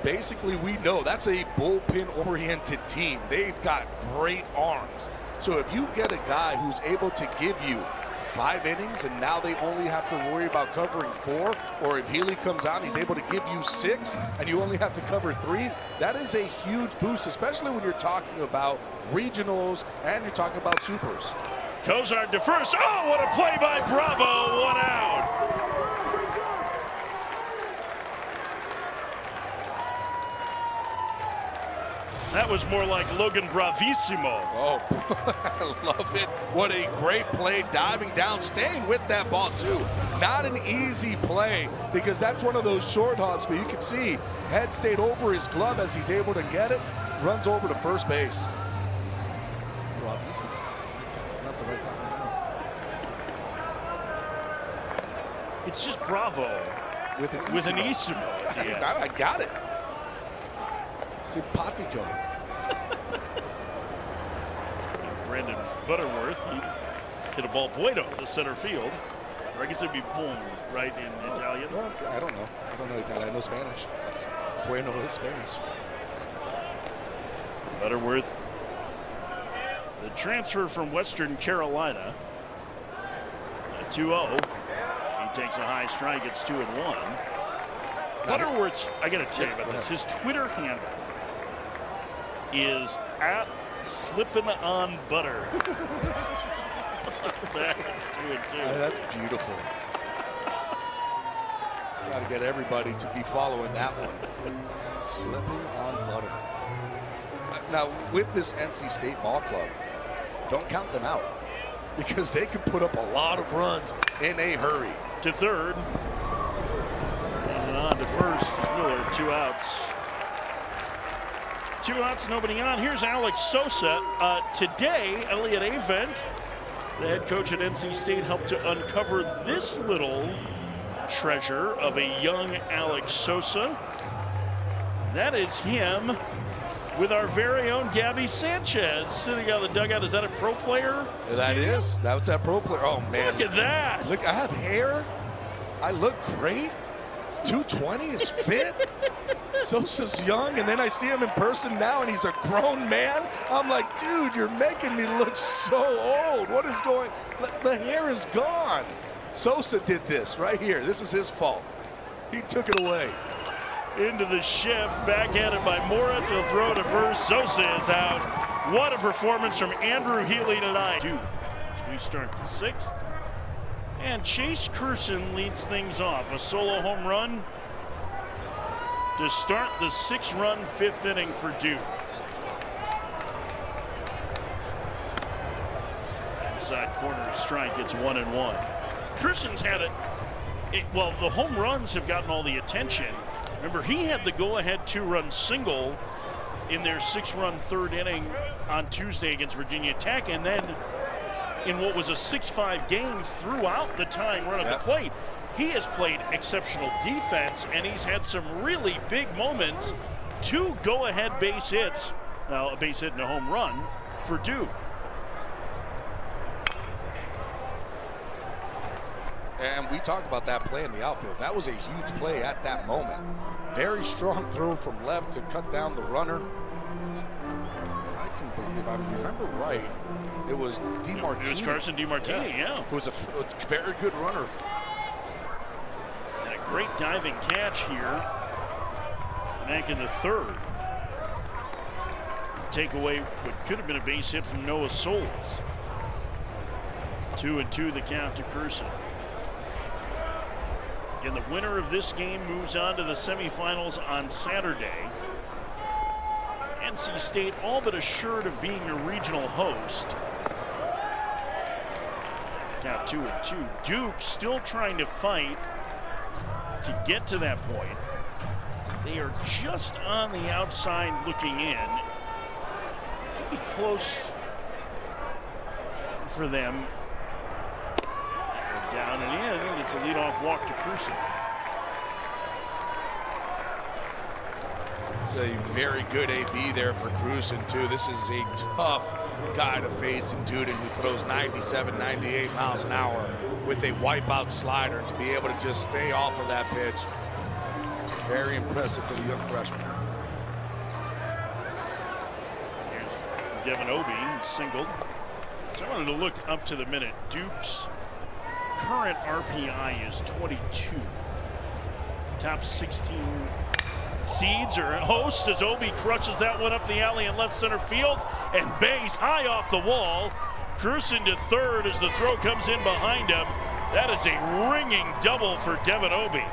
basically we know that's a bullpen-oriented team. They've got great arms. So if you get a guy who's able to give you 5 innings and now they only have to worry about covering 4, or if Healy comes out and he's able to give you 6 and you only have to cover 3, that is a huge boost, especially when you're talking about regionals and you're talking about supers. Cozart to first. Oh, what a play by Bravo. 1 out. That was more like Logan Bravissimo. Oh, I love it. What a great play, diving down, staying with that ball too. Not an easy play, because that's one of those short hops, but you can see head stayed over his glove as he's able to get it, runs over to first base. Bravissimo. Not the right one. It's just Bravo With an Isimo at the end. I got it. Simpatico. Brandon Butterworth, he hit a ball bueno to center field. Or I guess it'd be boom, right, in Italian. Well, I don't know. I don't know Italian. I know Spanish. Bueno is Spanish. Butterworth, the transfer from Western Carolina. A 2-0. He takes a high strike. It's 2-1. Butterworth's, I got to tell you about this. His Twitter handle is at slippin' on butter. That's 2-2. That's beautiful. Got to get everybody to be following that one. Slipping on butter. Now, with this NC State ball club, don't count them out, because they could put up a lot of runs in a hurry. To third. And on to first is Miller. 2 outs. 2 outs, nobody on. Here's Alex Sosa. Today, Elliot Avent, the head coach at NC State, helped to uncover this little treasure of a young Alex Sosa. That is him with our very own Gabby Sanchez sitting on the dugout. Is that a pro player? That is. That's that pro player. Oh, man. Look at that. Look, I have hair. I look great. 220 is fit. Sosa's young, and then I see him in person now, and he's a grown man. I'm like, dude, you're making me look so old. What is going? The hair is gone. Sosa did this right here. This is his fault. He took it away. Into the shift, backhanded by Moritz. He'll throw to first. Sosa is out. What a performance from Andrew Healy tonight. As we start the 6th. And Chase Curson leads things off. A solo home run to start the 6-run 5th inning for Duke. Inside corner strike, it's 1-1. Curson's had it. Well, the home runs have gotten all the attention. Remember, he had the go-ahead 2-run single in their 6-run 3rd inning on Tuesday against Virginia Tech, and then in what was a 6-5 game throughout the tying run at the plate. He has played exceptional defense, and he's had some really big moments. 2 go-ahead base hits. Now, a base hit and a home run for Duke. And we talk about that play in the outfield. That was a huge play at that moment. Very strong throw from left to cut down the runner. I can believe, if I remember right, it was DeMartini. It was Carson DeMartini, yeah. Who was a very good runner. And a great diving catch here. Back in the 3rd. Take away what could have been a base hit from Noah Solis. 2-2 the count to Curson. And the winner of this game moves on to the semifinals on Saturday. NC State all but assured of being a regional host. Now 2-2. Duke still trying to fight to get to that point. They are just on the outside looking in. It'll be close for them Down and in, it's a leadoff walk to Cruson. It's a very good AB there for Cruson, too. This is a tough guy to face in Duden, who throws 97, 98 miles an hour with a wipeout slider. To be able to just stay off of that pitch, very impressive for the young freshman. Here's Devin Obey, singled. So I wanted to look up to the minute. Duke's current RPI is 22. Top 16 seeds or hosts as Obey crushes that one up the alley in left center field and bangs high off the wall. Cruson to third as the throw comes in behind him. That is a ringing double for Devin Obey.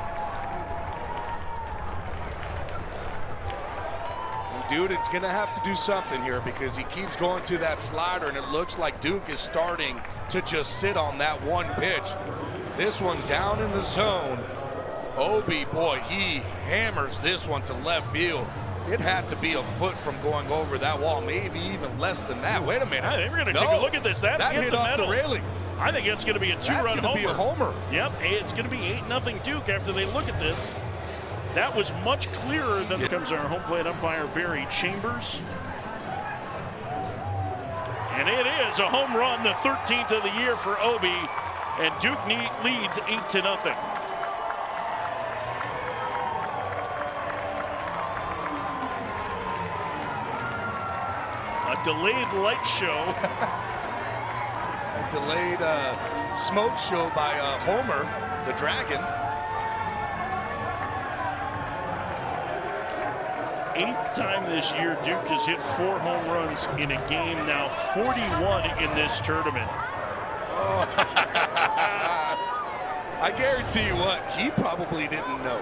Duden's going to have to do something here because he keeps going to that slider, and it looks like Duke is starting to just sit on that one pitch. This one down in the zone. Obey, boy, he hammers this one to left field. It had to be a foot from going over that wall, maybe even less than that. Wait a minute. I think we're going to take a look at this. That hit the off metal. the railing. I think it's going to be a two-run homer. That's going to be a homer. Yep, it's going to be 8-0 Duke after they look at this. That was much clearer than comes our home plate umpire, Barry Chambers. And it is a home run, the 13th of the year for Obey, and Duke leads 8-0. A delayed light show. A delayed smoke show by Homer, the Dragon. 8th time this year Duke has hit 4 home runs in a game, now 41 in this tournament. Oh. I guarantee you what, he probably didn't know.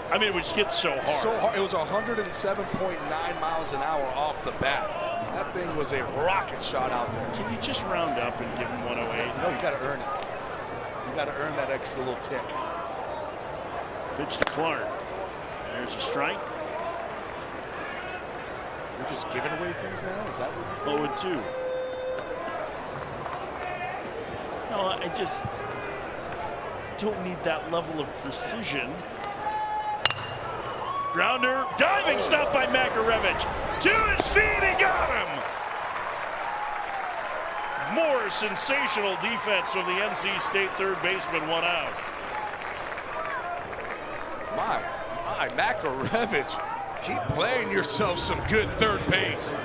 I mean, it was hit so hard. So hard. It was 107.9 miles an hour off the bat. That thing was a rocket shot out there. Can you just round up and give him 108? No, you got to earn it. You got to earn that extra little tick. Pitch to Clark. There's a strike. We're just giving away things now? Is that what? 0-2. No, I just don't need that level of precision. Grounder, diving stop by Makarevich. To his feet, he got him! More sensational defense from the NC State third baseman, 1 out. My, Makarevich, keep playing yourself some good third base.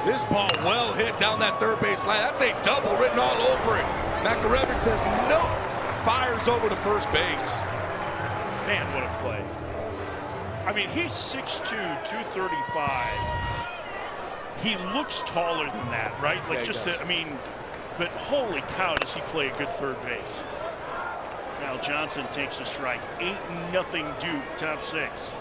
This ball well hit down that third base line. That's a double written all over it. Makarevich says no, fires over to first base. Man, what a play. I mean, he's 6'2", 235. He looks taller than that, right? Like, yeah, I mean, but holy cow, does he play a good third base. Now Johnson takes a strike. 8-0 Duke, top 6.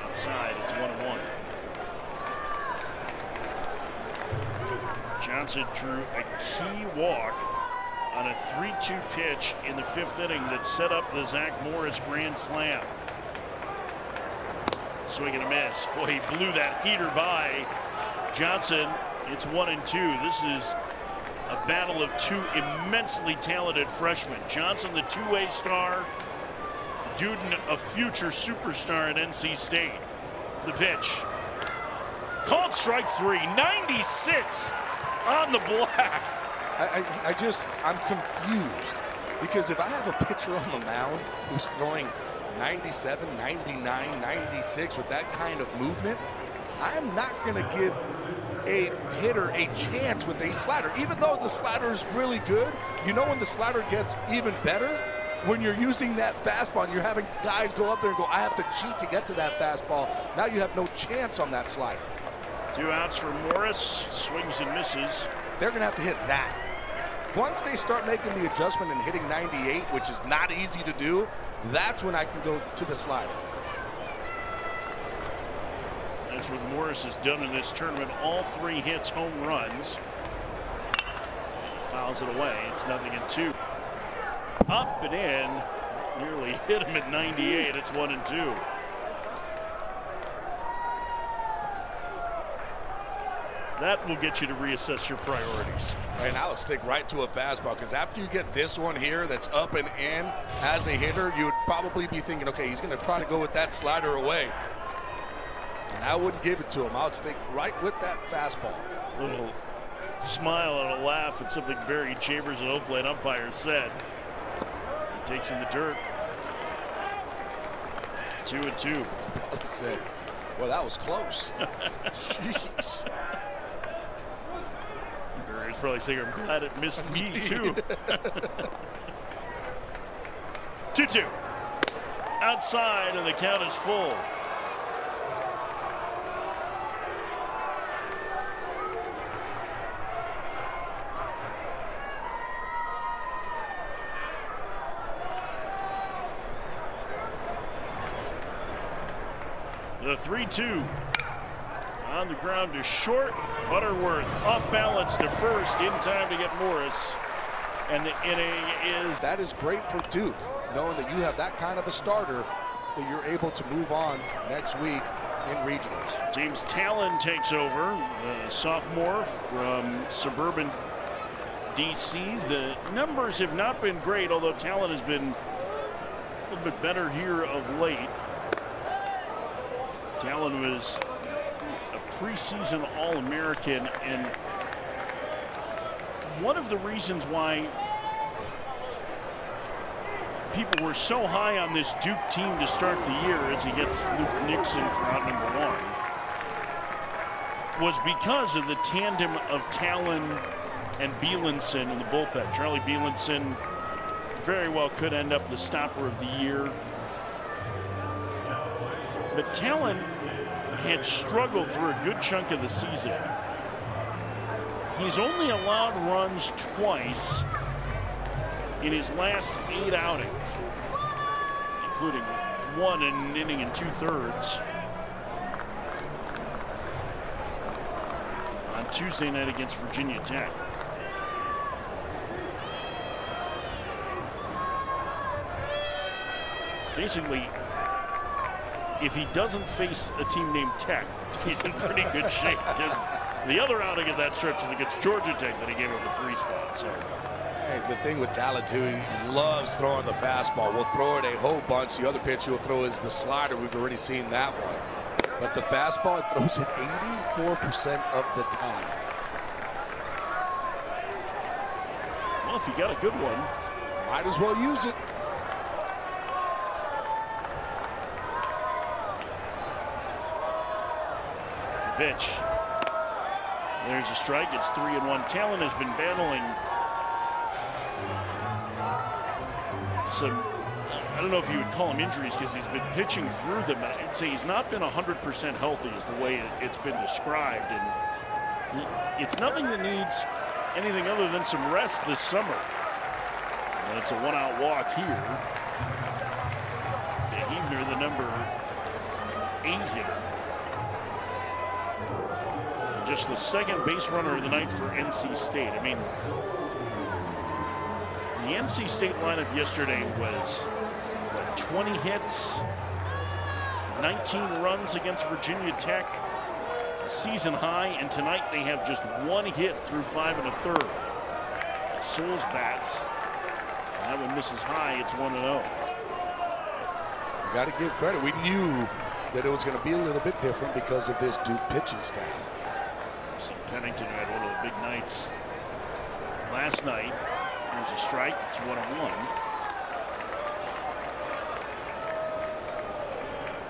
Outside, it's 1-1. Johnson drew a key walk on a 3-2 pitch in the 5th inning that set up the Zach Morris grand slam. Swing and a miss. Boy, he blew that heater by. Johnson, it's 1-2. This is a battle of 2 immensely talented freshmen. Johnson, the two-way star. Duden, a future superstar at NC State. The pitch. Called strike 3, 96 on the black. I'm confused because if I have a pitcher on the mound who's throwing 97, 99, 96 with that kind of movement, I'm not going to give a hitter a chance with a slider. Even though the slider is really good, you know when the slider gets even better? When you're using that fastball and you're having guys go up there and go, I have to cheat to get to that fastball. Now you have no chance on that slider. 2 outs for Morris, swings and misses. They're going to have to hit that. Once they start making the adjustment and hitting 98, which is not easy to do, that's when I can go to the slider. That's what Morris has done in this tournament. All 3 hits, home runs. Fouls it away. It's 0-2. Up and in. Nearly hit him at 98. It's 1-2. that will get you to reassess your priorities. And I would stick right to a fastball, because after you get this one here that's up and in as a hitter, you would probably be thinking, okay, he's going to try to go with that slider away. And I wouldn't give it to him. I would stick right with that fastball. A little smile and a laugh at something Barry Chambers, an Oakland umpire, said. He takes in the dirt. 2-2. I said, well, that was close. Jeez. Barry's probably saying, I'm glad it missed me, too. 2-2. Outside, and the count is full. The 3-2 on the ground is short. Butterworth off balance to first in time to get Morris. And the inning is. That is great for Duke, knowing that you have that kind of a starter that you're able to move on next week in regionals. James Talon takes over, the sophomore from suburban DC. The numbers have not been great, although Talon has been a little bit better here of late. Talon was a preseason All-American, and one of the reasons why people were so high on this Duke team to start the year as he gets Luke Nixon for out number one was because of the tandem of Talon and Bielenson in the bullpen. Charlie Bielenson very well could end up the stopper of the year. But Talon had struggled through a good chunk of the season. He's only allowed runs twice in his last 8 outings, including one in an inning and 2/3 on Tuesday night against Virginia Tech. Basically, if he doesn't face a team named Tech, he's in pretty good shape, because the other outing of that stretch is against Georgia Tech that he gave up a 3 spot. So, hey, the thing with Talon, too, he loves throwing the fastball. We'll throw it a whole bunch. The other pitch he'll throw is the slider. We've already seen that one. But the fastball, it throws it 84% of the time. well, if you got a good one, Might as well use it. pitch. There's a strike. It's 3-1. Talon has been battling some, I don't know if you would call them injuries, because he's been pitching through them. I'd say he's not been 100% healthy is the way it's been described. And it's nothing that needs anything other than some rest this summer. And it's a 1-out walk here. Hebner, the number 8 hitter. Just the second base runner of the night for NC State. I mean, the NC State lineup yesterday was, what, 20 hits, 19 runs against Virginia Tech, a season high, and tonight they have just 1 hit through 5 1/3. Souls bats. That one misses high. It's 1-0. You got to give credit. We knew that it was going to be a little bit different because of this Duke pitching staff. Pennington had one of the big nights last night. There's a strike. It's 1-1.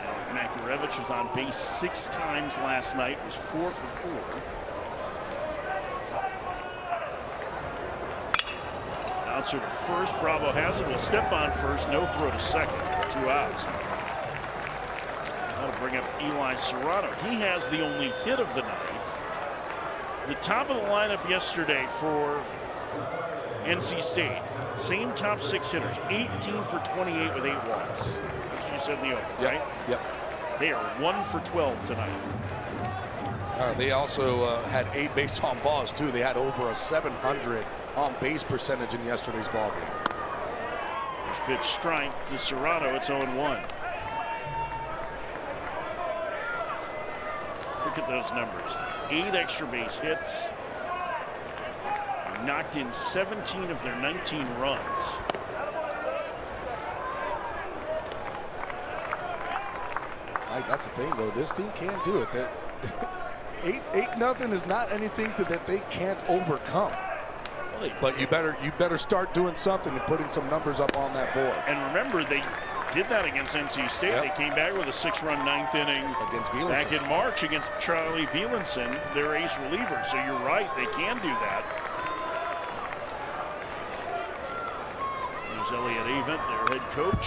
Alec Makarevich was on base 6 times last night. Was 4 for 4. Bouncer to first. Bravo has it. Will step on first. No throw to second. 2 outs. That'll bring up Eli Serrato. He has the only hit of the night. The top of the lineup yesterday for NC State, same top 6 hitters, 18 for 28 with 8 walks. As you said in the open, right? Yep. They are 1 for 12 tonight. They also had 8 base on balls, too. They had over a 700 on base percentage in yesterday's ball game. First pitch strike to Serrato. It's 0-1. Look at those numbers. 8 extra base hits. Knocked in 17 of their 19 runs. Like, that's the thing, though. This team can't do it. 8-0 is not anything that they can't overcome. But you better start doing something and putting some numbers up on that board. And remember, they did that against NC State. Yep. They came back with a 6-run 9th inning Against Bielenson. back in March against Charlie Bielenson, their ace reliever. So you're right, they can do that. There's Elliott Avent, their head coach.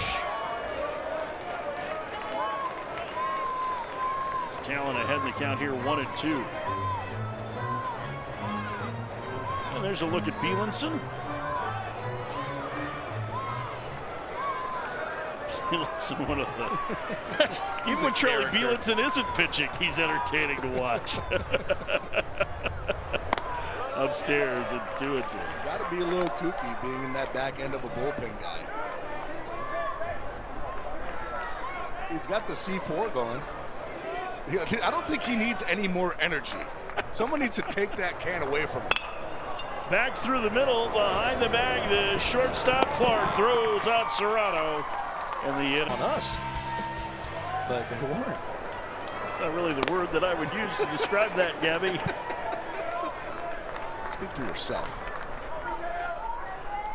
His talent ahead in the count here, 1-2. And there's a look at Bielenson. Bielenson, one of the... Even when Charlie Bielenson isn't pitching, he's entertaining to watch. Upstairs, it's 2-2. Got to be a little kooky being in that back end of a bullpen guy. He's got the C4 going. I don't think he needs any more energy. Someone needs to take that can away from him. Back through the middle, behind the bag, the shortstop Clark throws out Serrano. And the On us. But they weren't. It's not really the word that I would use to describe that, Gabby. Speak for yourself.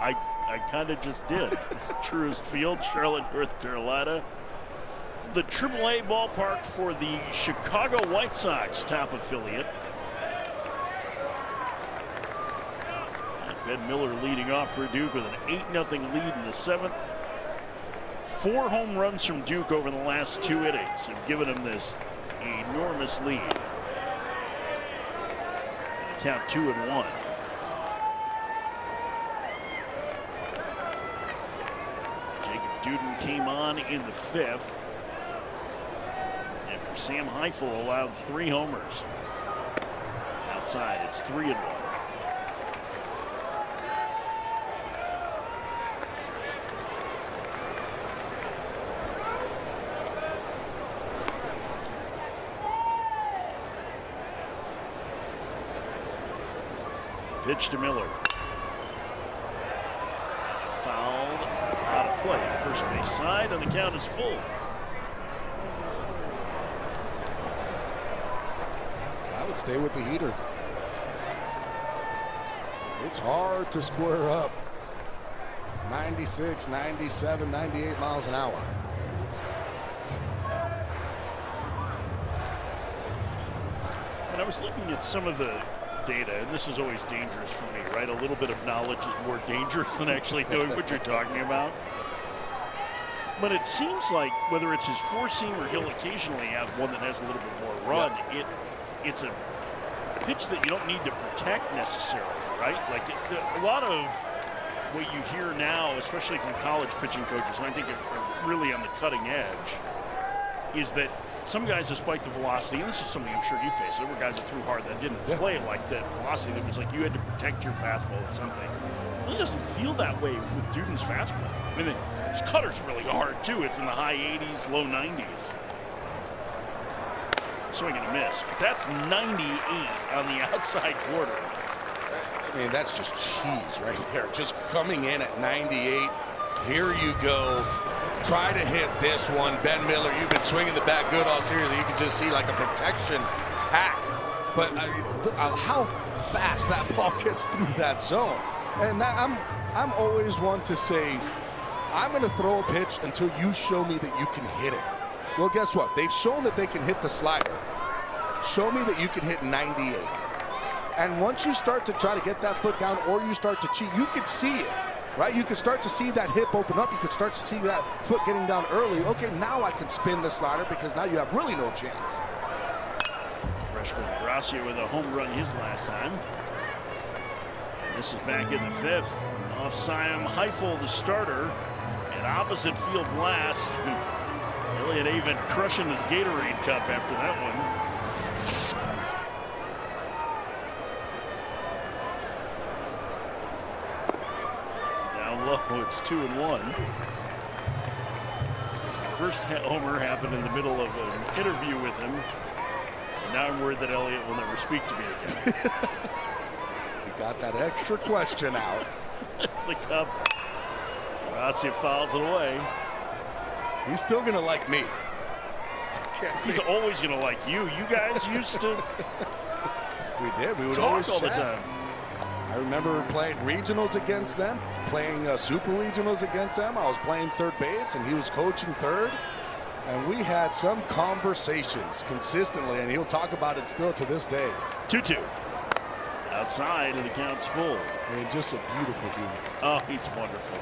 I kind of just did. Truist Field, Charlotte, North Carolina. The AAA ballpark for the Chicago White Sox, top affiliate. Ben Miller leading off for Duke with an 8-0 lead in the 7th. 4 home runs from Duke over the last 2 innings have given him this enormous lead. Count 2-1. Jacob Duden came on in the 5th after Sam Heifel allowed 3 homers. Outside, it's 3-1. Pitch to Miller. Fouled out of play. First base side, and the count is full. I would stay with the heater. It's hard to square up 96, 97, 98 miles an hour. And I was looking at some of the data, and this is always dangerous for me, right? A little bit of knowledge is more dangerous than actually knowing what you're talking about. But it seems like whether it's his 4-seam or he'll occasionally have one that has a little bit more run, it's a pitch that you don't need to protect necessarily, right? Like a lot of what you hear now, especially from college pitching coaches, and I think are really on the cutting edge, is that some guys that spike the velocity, and this is something I'm sure you faced. There were guys that threw hard that didn't play it like that velocity. That was like you had to protect your fastball with something. It really doesn't feel that way with Duden's fastball. I mean, his cutter's really hard too. It's in the high 80s, low 90s. Swing and a miss, but that's 98 on the outside quarter. I mean, that's just cheese right there. Just coming in at 98. Here you go. Try to hit this one. Ben Miller, you've been swinging the bat good all series. You can just see like a protection hack. But how fast that ball gets through that zone. And that, I'm always one to say, I'm going to throw a pitch until you show me that you can hit it. Well, guess what? They've shown that they can hit the slider. Show me that you can hit 98. And once you start to try to get that foot down or you start to cheat, you can see it. Right, you can start to see that hip open up. You can start to see that foot getting down early. Okay, now I can spin the slider because now you have really no chance. Freshman Gracia with a home run his last time. And this is back in the 5th. Off Sam Heifel, the starter. An opposite field blast. Elliott Avent crushing his Gatorade cup after that one. It's 2-1. The first homer happened in the middle of an interview with him. Now I'm worried that Elliott will never speak to me again. He got that extra question out. It's the cup. Rossi fouls it away. He's still going to like me. He's always going to like you. You guys used to We did. We would talk always all the chat. time. I remember playing regionals against them, playing super regionals against them. I was playing third base, and he was coaching third. And we had some conversations consistently, and he'll talk about it still to this day. 2-2. Outside, and the count's full. I mean, just a beautiful human. Oh, he's wonderful.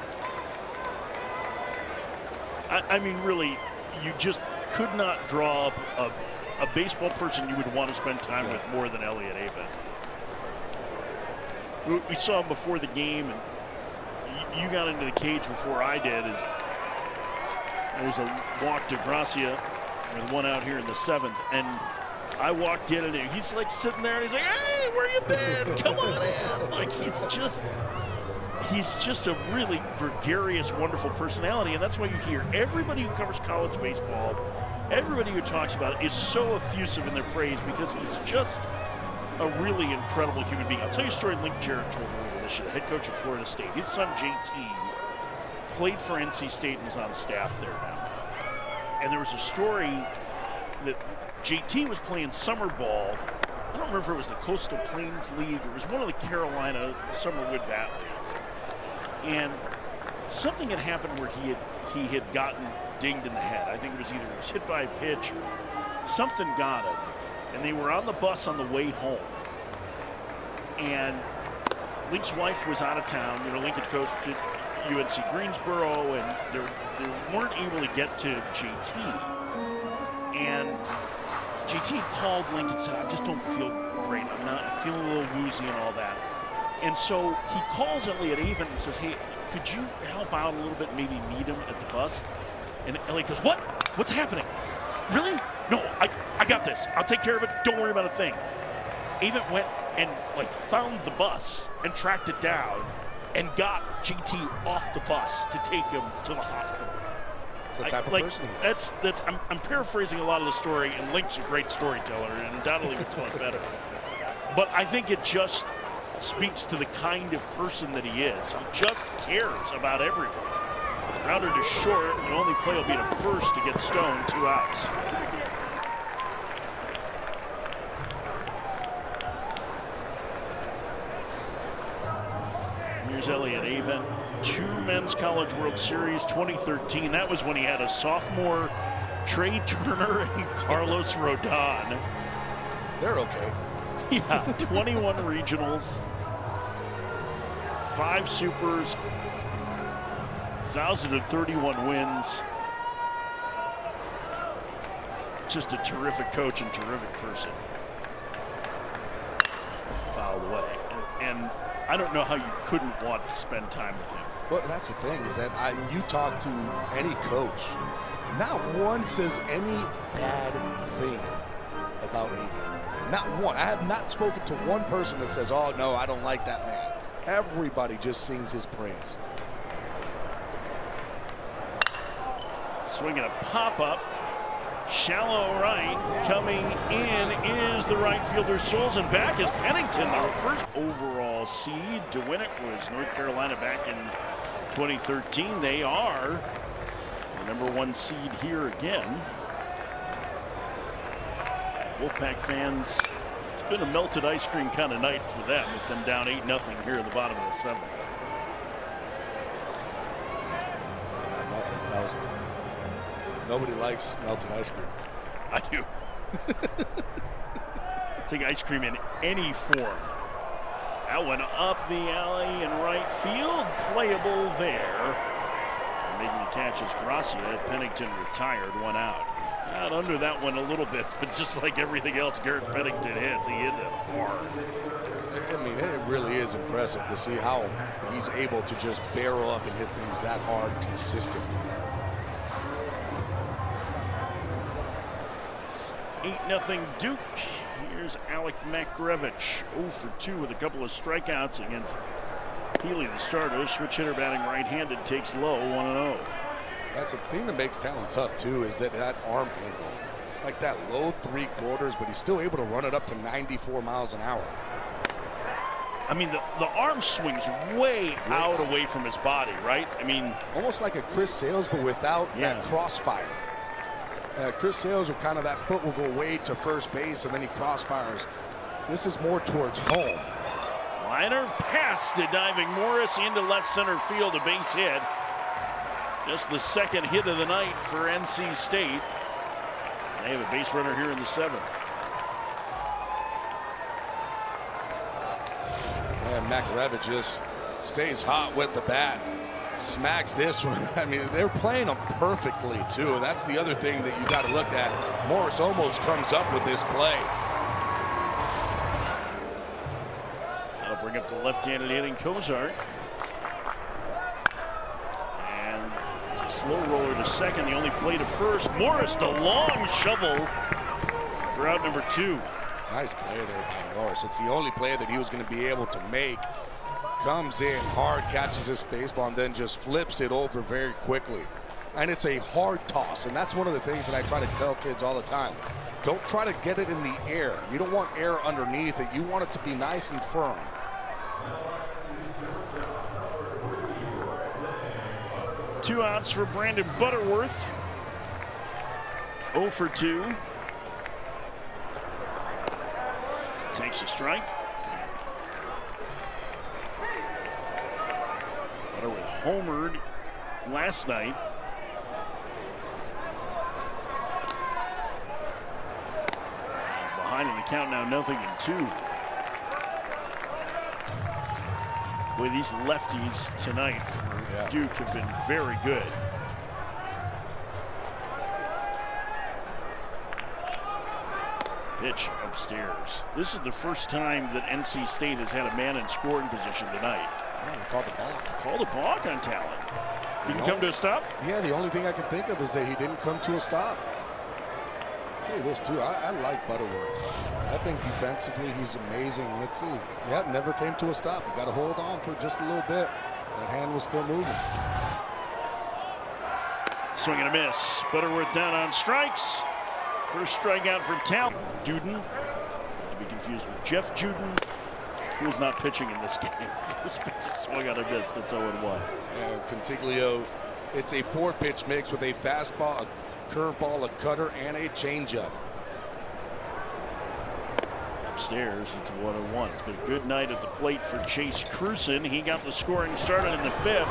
I mean, really, you just could not draw up a baseball person you would want to spend time with more than Elliott Avent. We saw him before the game, and you got into the cage before I did. There was a walk to Gracia with one out here in the 7th, and I walked in, and he's like sitting there, and he's like, "Hey, where you been? Come on in!" Like he's just a really gregarious, wonderful personality, and that's why you hear everybody who covers college baseball, everybody who talks about it, is so effusive in their praise because he's just a really incredible human being. I'll tell you a story Link Jarrett told me earlier this year, the head coach of Florida State. His son JT played for NC State and is on staff there now. And there was a story that JT was playing summer ball. I don't remember if it was the Coastal Plains League or it was one of the Carolina Summer Wood Bat Leagues. And something had happened where he had gotten dinged in the head. I think it was either he was hit by a pitch or something got him. And they were on the bus on the way home. And Link's wife was out of town. You know, Link had coached at UNC Greensboro, and they weren't able to get to JT. And JT called Link and said, "I just don't feel great. I feel a little woozy and all that." And so he calls Elliott Avent and says, "Hey, could you help out a little bit and maybe meet him at the bus?" And Elliott goes, "What? What's happening? Really? No, I got this. I'll take care of it. Don't worry about a thing." Avent went and found the bus and tracked it down and got JT off the bus to take him to the hospital. It's the type of person he is. I'm paraphrasing a lot of the story, and Link's a great storyteller and undoubtedly would tell it better. But I think it just speaks to the kind of person that he is. He just cares about everyone. Grounded to short, the only play will be to first to get Stone 2 outs. Here's Elliott Avent, 2 Men's College World Series, 2013. That was when he had a sophomore Trey Turner and Carlos Rodon. They're okay. Yeah, 21 regionals, 5 supers, 1,031 wins. Just a terrific coach and terrific person. Fouled away. And I don't know how you couldn't want to spend time with him. Well, that's the thing, is that you talk to any coach, not one says any bad thing about Avent. Not one. I have not spoken to one person that says, "Oh, no, I don't like that man." Everybody just sings his praise. Swinging a pop-up. Shallow right. Coming in is the right fielder Souls, and back is Pennington, the first overall seed to win it was North Carolina back in 2013. They are the #1 seed here again. Wolfpack fans, it's been a melted ice cream kind of night for them with them down 8-0 here in the bottom of the 7th. Nobody likes melted ice cream. I do. Take ice cream in any form. That one up the alley in right field, playable there. And making the catch is Gracia. Pennington retired, 1 out. Out under that one a little bit, but just like everything else Garrett Pennington hits, he hits it hard. I mean, it really is impressive to see how he's able to just barrel up and hit things that hard consistently. 8-0 Duke. Here's Alec Makrevich, 0 for 2 with a couple of strikeouts against Healy, the starter. Switch hitter batting right-handed, takes low, 1-0. That's a thing that makes talent tough too, is that arm angle. like that low 3/4, but he's still able to run it up to 94 miles an hour. I mean, the arm swings way out away from his body, right? I mean, almost like a Chris Sales, but without that crossfire. Chris Sales will kind of, that foot will go way to first base, and then he crossfires. This is more towards home. Liner pass to diving Morris into left center field, a base hit. Just the second hit of the night for NC State. They have a base runner here in the 7th. And Makarevich just stays hot with the bat. Smacks this one. I mean, they're playing him perfectly, too. And that's the other thing that you got to look at. Morris almost comes up with this play. That'll bring up the left-handed hitting Cozart. And it's a slow roller to second. The only play to first. Morris, the long shovel for out number 2. Nice play there by Morris. It's the only play that he was going to be able to make. Comes in hard, catches his baseball, and then just flips it over very quickly. And it's a hard toss, and that's one of the things that I try to tell kids all the time. Don't try to get it in the air. You don't want air underneath it. You want it to be nice and firm. Two outs for Brandon Butterworth. 0 for 2. Takes a strike. Butterworth homered last night. He's behind in the count now, 0-2. Boy, these lefties tonight for Duke have been very good. Pitch upstairs. This is the first time that NC State has had a man in scoring position tonight. Oh, they called the balk. Called a balk on Talon. He can come to a stop? Yeah, the only thing I can think of is that he didn't come to a stop. I'll tell you this, too. I like Butterworth. I think defensively he's amazing. Let's see. Yeah, never came to a stop. You got to hold on for just a little bit. That hand was still moving. Swing and a miss. Butterworth down on strikes. First strikeout for Talon. Juden, not to be confused with Jeff Juden, who is not pitching in this game. First pitch swung out and missed. It's 0-1. Yeah, Consiglio, it's a 4-pitch mix with a fastball, a curveball, a cutter, and a changeup. Upstairs, it's 1-1. It's been a good night at the plate for Chase Cruson. He got the scoring started in the 5th.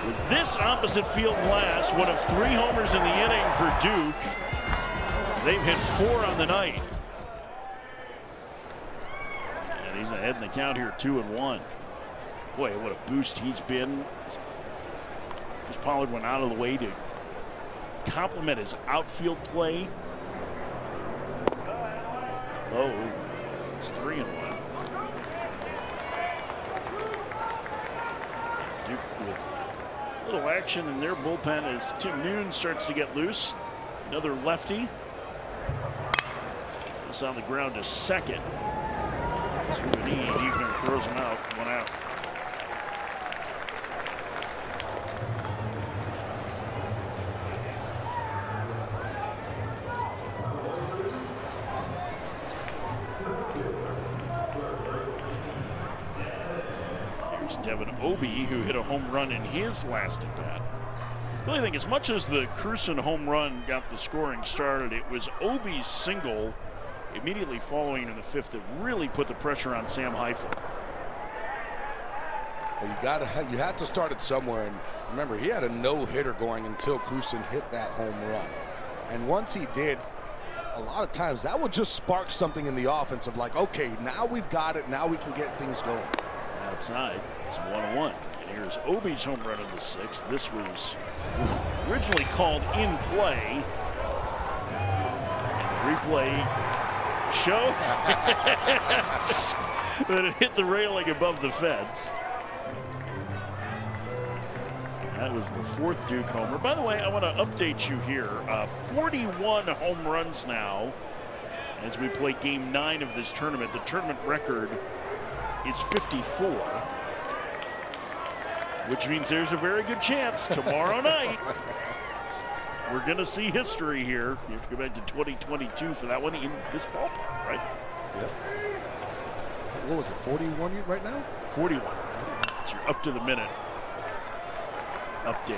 With this opposite field blast, one of 3 homers in the inning for Duke. They've hit 4 on the night. And he's ahead in the count here, 2-1. Boy, what a boost he's been. Chris Pollard went out of the way to complement his outfield play. Oh, it's 3-1. Duke with a little action in their bullpen as Tim Noon starts to get loose. Another lefty. This on the ground to second. To an E. Evener throws him out. 1 out. Here's Devin Obie, who hit a home run in his last at bat. I really think as much as the Cruson home run got the scoring started, it was Obie's single immediately following in the 5th that really put the pressure on Sam Heifel. Well, you had to start it somewhere, and remember, he had a no-hitter going until Cruson hit that home run. And once he did, a lot of times that would just spark something in the offense of like, okay, now we've got it, now we can get things going. Outside, it's 1-1. And here's Obie's home run in the 6th. This was originally called in play. Replay show that it hit the railing above the fence. That was the 4th Duke homer. By the way, I want to update you here. 41 home runs now as we play game 9 of this tournament. The tournament record is 54, which means there's a very good chance tomorrow night we're going to see history here. You have to go back to 2022 for that one in this ballpark, right? Yep. What was it, 41 right now? 41. So you're up to the minute update.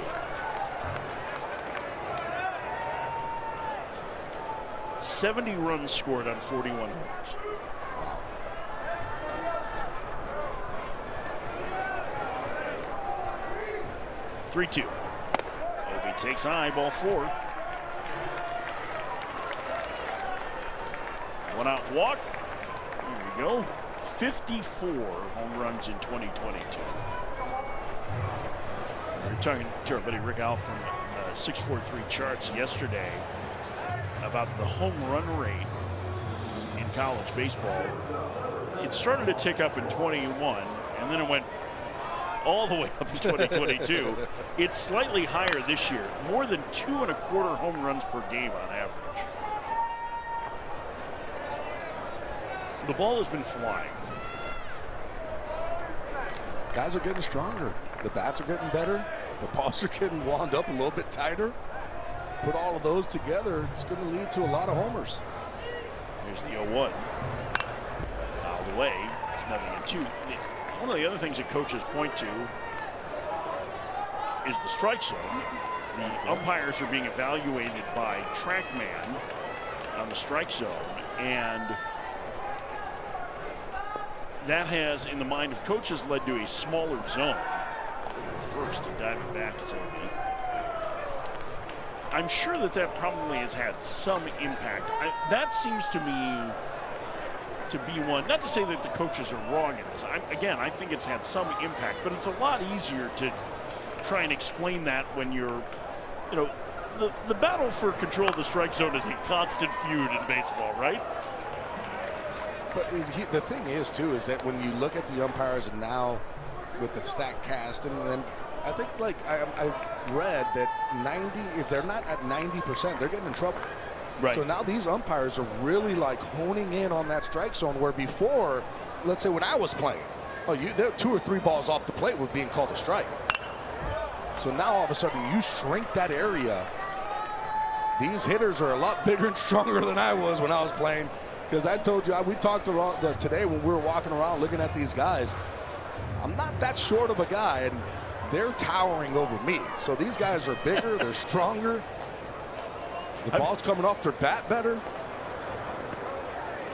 70 runs scored on 41 homers. Wow. 3-2. Obi takes high, ball 4. One out walk. There we go. 54 home runs in 2022. We were talking to our buddy Rick Al from 643 Charts yesterday about the home run rate in college baseball. It started to tick up in 21, and then it went all the way up in 2022. It's slightly higher this year, more than 2.25 home runs per game on average. The ball has been flying. Guys are getting stronger. The bats are getting better. The balls are getting wound up a little bit tighter. Put all of those together, it's going to lead to a lot of homers. Here's the 0-1. Fouled away. It's 0-2. One of the other things that coaches point to is the strike zone. The umpires are being evaluated by TrackMan on the strike zone, and that has, in the mind of coaches, led to a smaller zone. First, and diving back is Obi. I'm sure that probably has had some impact. That seems to me to be one, not to say that the coaches are wrong in this. I think it's had some impact, but it's a lot easier to try and explain that when you're, the battle for control of the strike zone is a constant feud in baseball, right? But the thing is, too, is that when you look at the umpires and now with the StatCast, and then I think, like, I read that 90, if they're not at 90%, they're getting in trouble. Right. So now these umpires are really, like, honing in on that strike zone, where before, let's say when I was playing, there were 2 or 3 balls off the plate were being called a strike. So now all of a sudden you shrink that area. These hitters are a lot bigger and stronger than I was when I was playing. Because I told you, we talked today when we were walking around looking at these guys. I'm not that short of a guy, and they're towering over me. So these guys are bigger, they're stronger. The ball's coming off their bat better.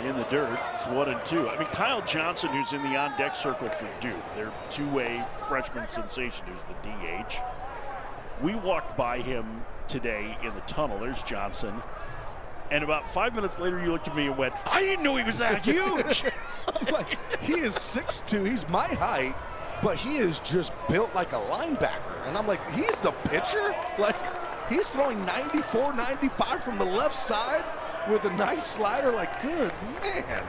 In the dirt, it's 1-2. I mean, Kyle Johnson, who's in the on-deck circle for Duke, their two-way freshman sensation, who's the DH. We walked by him today in the tunnel. There's Johnson. And about 5 minutes later, you looked at me and went, I didn't know he was that huge. I'm like, he is 6'2", he's my height, but he is just built like a linebacker. And I'm like, he's the pitcher? Like, he's throwing 94, 95 from the left side with a nice slider. Like, good man.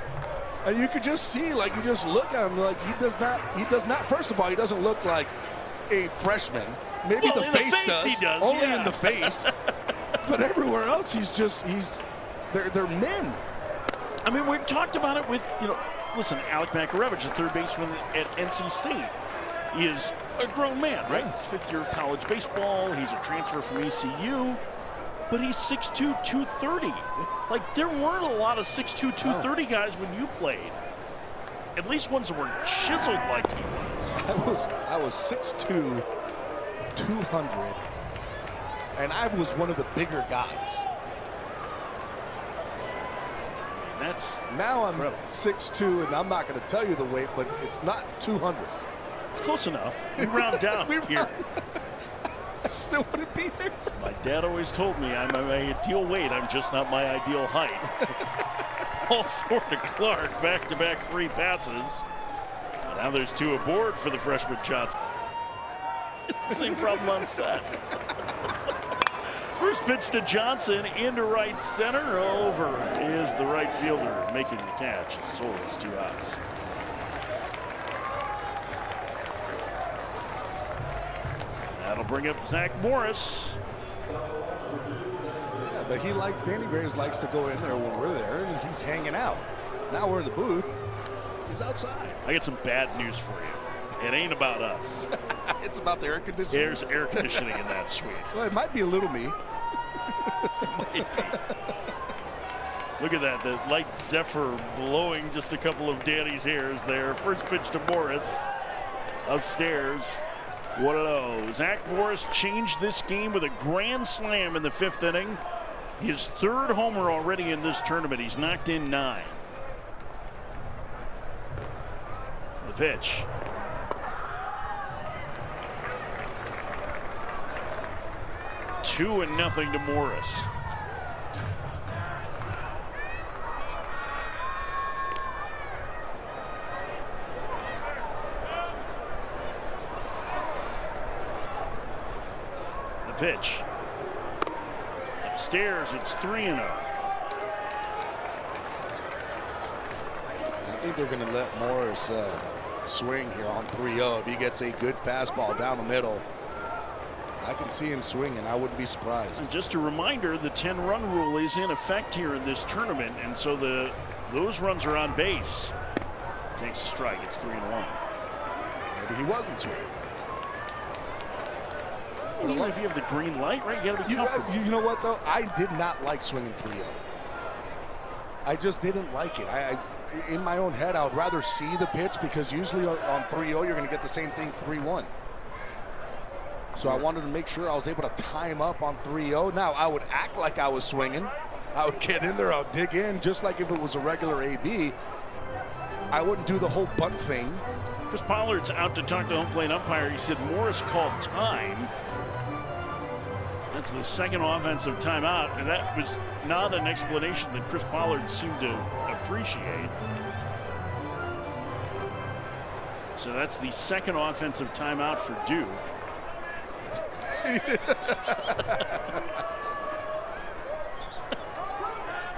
And you could just see, like, you just look at him, like, he does not, first of all, he doesn't look like a freshman. Maybe the face does. He does, only yeah. in the face. But everywhere else, they're men. I mean, we've talked about it with, listen, Alec Makarevich, the third baseman at NC State, is a grown man, right? He's fifth-year college baseball. He's a transfer from ECU. But he's 6'2", 230. Like, there weren't a lot of 6'2", 230 guys when you played. At least ones that were chiseled like he was. I was 6'2", 200, and I was one of the bigger guys. Now I'm incredible. 6'2", and I'm not going to tell you the weight, but it's not 200. It's close enough. We round down here. I still wouldn't be there. My dad always told me I'm my ideal weight. I'm just not my ideal height. All 4 to Clark, back-to-back free passes. Now there's 2 aboard for the freshman Johnson. It's the same problem on set. First pitch to Johnson into right center. Over is the right fielder making the catch. Souls 2 outs. That'll bring up Zach Morris. Yeah, but Danny Graves likes to go in there when we're there, and he's hanging out. Now we're in the booth. He's outside. I got some bad news for you. It ain't about us. It's about the air conditioning. There's air conditioning in that suite. Well, it might be a little me. Might be. Look at that, the light zephyr blowing just a couple of Danny's hairs there. First pitch to Morris. Upstairs. 1-0. Zach Morris changed this game with a grand slam in the 5th inning. His 3rd homer already in this tournament. He's knocked in 9. The pitch. Two and nothing to Morris. The pitch. Upstairs, it's 3-0. I think they're going to let Morris swing here on 3-0. If he gets a good fastball down the middle, I can see him swinging. I wouldn't be surprised. And just a reminder, the 10-run rule is in effect here in this tournament, and so those runs are on base. Takes a strike. It's 3-1. Maybe he wasn't swinging. Well, even if you have the green light, right? You got to be comfortable. You know what, though? I did not like swinging 3-0. I just didn't like it. In my own head, I would rather see the pitch, because usually on 3-0, you're going to get the same thing 3-1. So I wanted to make sure I was able to time up on 3-0. Now, I would act like I was swinging. I would get in there, I would dig in, just like if it was a regular AB. I wouldn't do the whole bunt thing. Chris Pollard's out to talk to home plate umpire. He said Morris called time. That's the 2nd offensive timeout, and that was not an explanation that Chris Pollard seemed to appreciate. So that's the 2nd offensive timeout for Duke.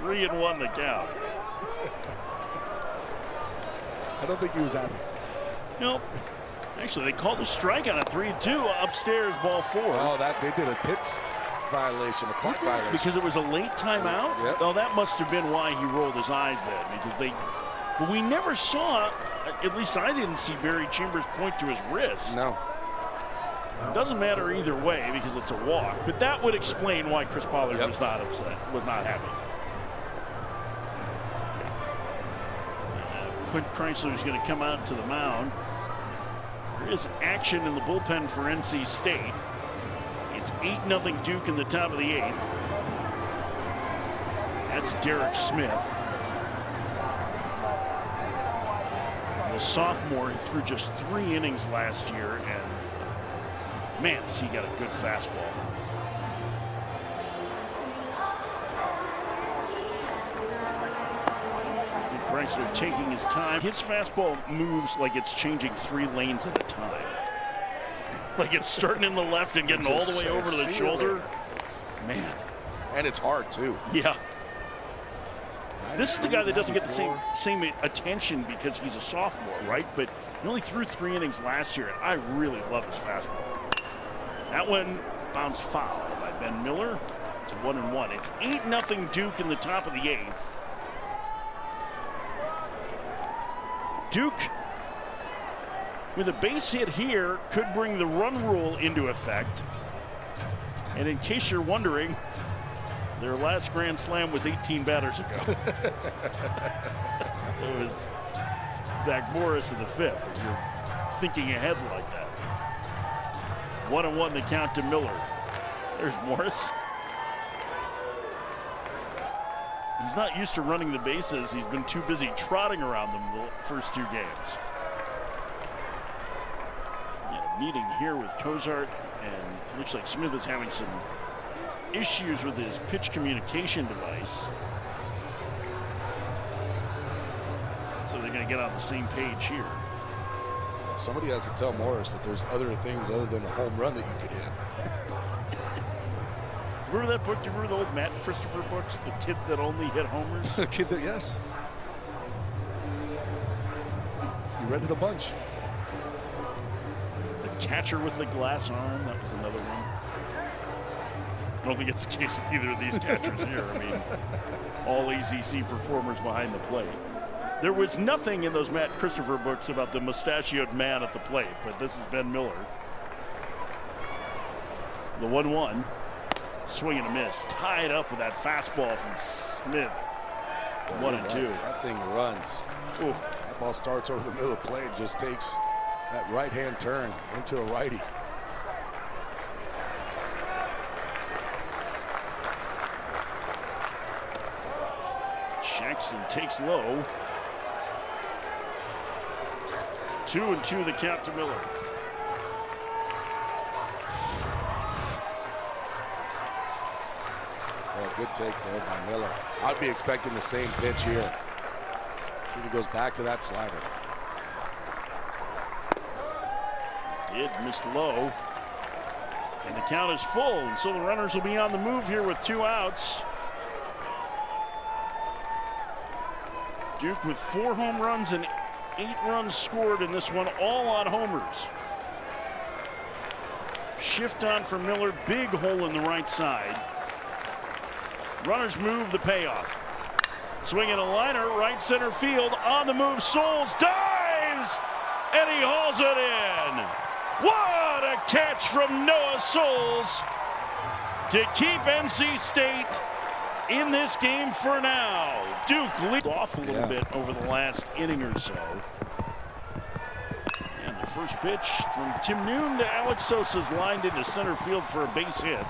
3-1 the count. I don't think he was happy. Nope. Actually, they called a strike on a 3-2. Upstairs, ball 4. Oh, they did a pitch violation, a clock violation. Because it was a late timeout? Yep. Oh, that must have been why he rolled his eyes then. Because but we never saw, at least I didn't see Barry Chambers point to his wrist. No. It doesn't matter either way because it's a walk. But that would explain why Chris Pollard was not upset, was not happy. Clint Chrysler is going to come out to the mound. There is action in the bullpen for NC State. It's 8-0 Duke in the top of the 8th. That's Derek Smith. The sophomore threw just 3 innings last year, and man, has he got a good fastball. Chrysler taking his time. His fastball moves like it's changing 3 lanes at a time. Like it's starting in the left and getting all the way over to the shoulder. Man. And it's hard, too. Yeah. This is the guy that doesn't get the same attention because he's a sophomore, right? But he only threw 3 innings last year, and I really love his fastball. That one bounced foul by Ben Miller. It's 1-1. It's 8-0 Duke in the top of the 8th. Duke, with a base hit here, could bring the run rule into effect. And in case you're wondering, their last grand slam was 18 batters ago. It was Zach Morris in the 5th, if you're thinking ahead like that. 1-1 the count to Miller. There's Morris. He's not used to running the bases. He's been too busy trotting around them the first 2 games. Yeah, meeting here with Cozart, and it looks like Smith is having some issues with his pitch communication device. So they're going to get on the same page here. Somebody has to tell Morris that there's other things other than a home run that you could hit. Remember that book? Do you remember the old Matt Christopher books? The kid that only hit homers? The kid that, yes. You read it a bunch. The catcher with the glass arm, that was another one. I don't think it's the case with either of these catchers here. I mean, all ACC performers behind the plate. There was nothing in those Matt Christopher books about the mustachioed man at the plate, but this is Ben Miller. The 1-1. Swing and a miss. Tied up with that fastball from Smith. 1-2. That thing runs. Ooh. That ball starts over the middle of the plate, just takes that right-hand turn into a righty. Checks and takes low. 2-2 the count to Miller. Oh, good take there by Miller. I'd be expecting the same pitch here. See if he goes back to that slider. Did missed low. And the count is full, and so the runners will be on the move here with 2 outs. Duke with 4 home runs and 8 runs scored in this one, all on homers. Shift on for Miller, big hole in the right side. Runners move, the payoff. Swinging a liner, right center field, on the move, Souls dives, and he hauls it in. What a catch from Noah Souls to keep NC State in this game for now. Duke lead off a little bit over the last inning or so. And the first pitch from Tim Noon to Alex Sosa's lined into center field for a base hit.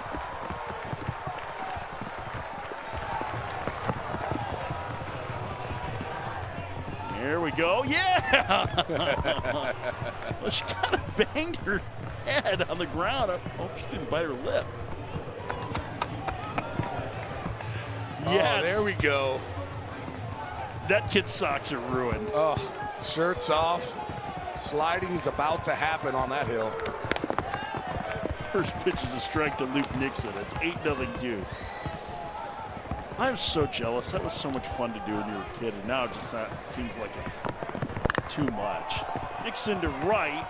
There we go. Yeah! Well, she kind of banged her head on the ground. I hope she didn't bite her lip. Yes. Oh, there we go. That kid's socks are ruined. Oh, shirt's off. Sliding's about to happen on that hill. First pitch is a strike to Luke Nixon. It's 8-0 Duke. I'm so jealous. That was so much fun to do when you were a kid, and now it just seems like it's too much. Nixon to right.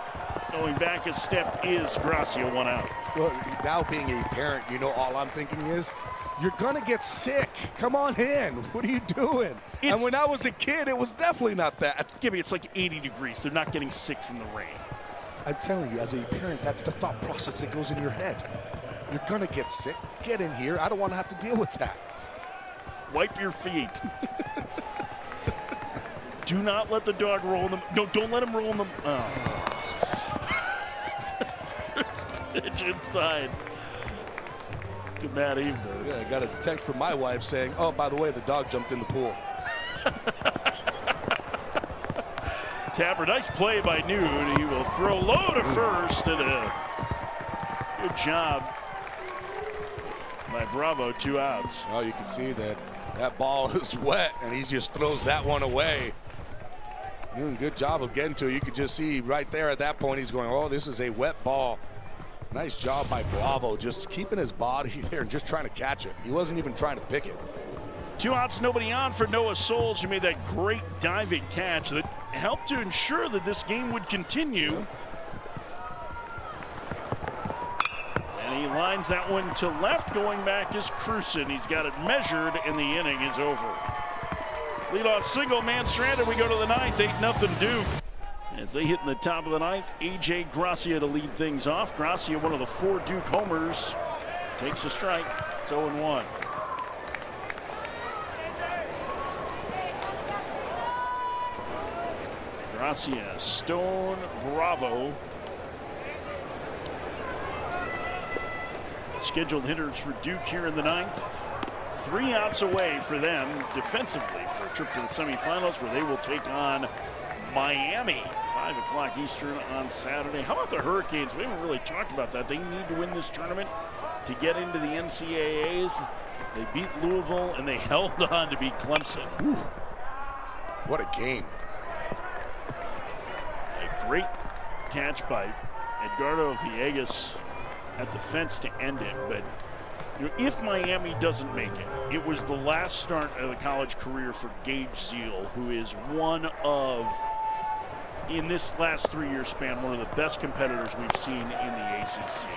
Going back a step is Gracia, 1 out. Well, now being a parent, you know, all I'm thinking is, you're going to get sick. Come on in. What are you doing? And when I was a kid, it was definitely not that. Gibby, it's like 80 degrees. They're not getting sick from the rain. I'm telling you, as a parent, that's the thought process that goes in your head. You're going to get sick. Get in here. I don't want to have to deal with that. Wipe your feet. Do not let the dog roll in them. No, don't let him roll in them. Oh. Pitch inside to Matt Evener. Yeah, I got a text from my wife saying, oh, by the way, the dog jumped in the pool. Tapper, nice play by Noon. He will throw low to first, and a good job by Bravo, 2 outs. Oh, you can see that that ball is wet, and he just throws that one away. Doing a good job of getting to it. You could just see right there at that point, he's going, oh, this is a wet ball. Nice job by Bravo, just keeping his body there and just trying to catch it. He wasn't even trying to pick it. 2 outs, nobody on for Noah Souls, who made that great diving catch that helped to ensure that this game would continue. And he lines that one to left. Going back is Cruson. He's got it measured, and the inning is over. Leadoff single, man stranded. We go to the 9th, 8-0 Duke. As they hit in the top of the 9th, A.J. Gracia to lead things off. Gracia, one of the 4 Duke homers, takes a strike. It's 0-1. Gracia, Stone, Bravo. Scheduled hitters for Duke here in the 9th. 3 outs away for them defensively for a trip to the semifinals, where they will take on Miami, 5 o'clock Eastern on Saturday. How about the Hurricanes? We haven't really talked about that. They need to win this tournament to get into the NCAAs. They beat Louisville, and they held on to beat Clemson. Ooh. What a game. A great catch by Edgardo Villegas at the fence to end it. But you know, if Miami doesn't make it, it was the last start of the college career for Gage Zeal, who is one of, in this last 3-year span, one of the best competitors we've seen in the ACC.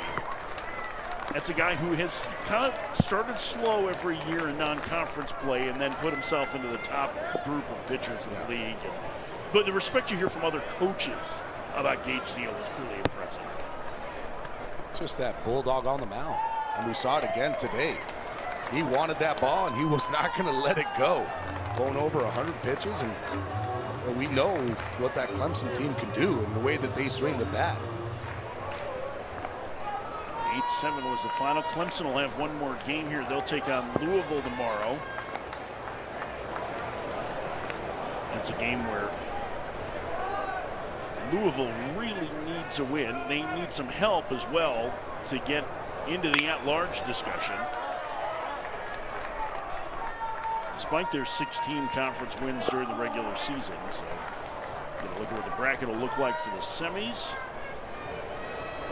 That's a guy who has kind of started slow every year in non-conference play and then put himself into the top group of pitchers in the league. But the respect you hear from other coaches about Gage Zeal is really impressive. Just that bulldog on the mound. And we saw it again today. He wanted that ball, and he was not going to let it go. Going over 100 pitches, and we know what that Clemson team can do and the way that they swing the bat. 8-7 was the final. Clemson will have one more game here. They'll take on Louisville tomorrow. That's a game where Louisville really needs a win. They need some help as well to get into the at-large discussion. Despite their 16 conference wins during the regular season. So, gonna look at what the bracket will look like for the semis.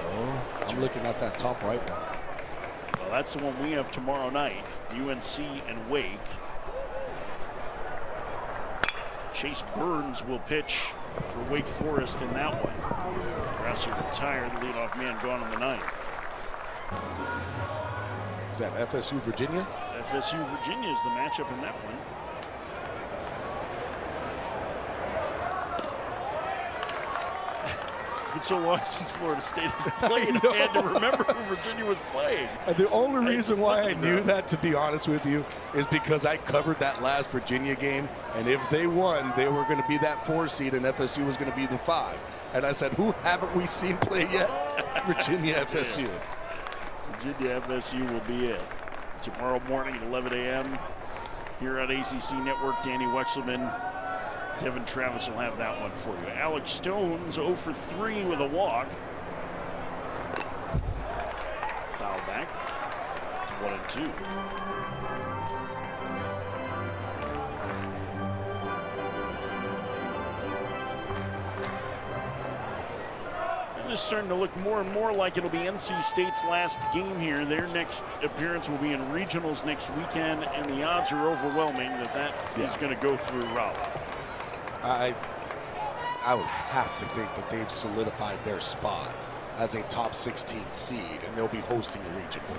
Oh, I'm looking at that top right one. Well, that's the one we have tomorrow night. UNC and Wake. Chase Burns will pitch for Wake Forest in that one. Grassi retired, the leadoff man gone in the ninth. Is that FSU Virginia? FSU Virginia is the matchup in that one. It's been so long since Florida State has played, I had to remember who Virginia was playing. And the only reason why I knew that. that, to be honest with you, is because I covered that last Virginia game, and if they won, they were going to be that 4 seed, and FSU was going to be the 5. And I said, who haven't we seen play yet? Virginia, FSU. Virginia FSU will be it. Tomorrow morning at 11 a.m. here on ACC Network. Danny Wexelman, Devin Travis will have that one for you. Alex Stone's 0 for 3 with a walk. Foul back. It's 1-2. It's starting to look more and more like it'll be NC State's last game here. Their next appearance will be in regionals next weekend, and the odds are overwhelming that is going to go through Raleigh. I would have to think that they've solidified their spot as a top 16 seed, and they'll be hosting a regional.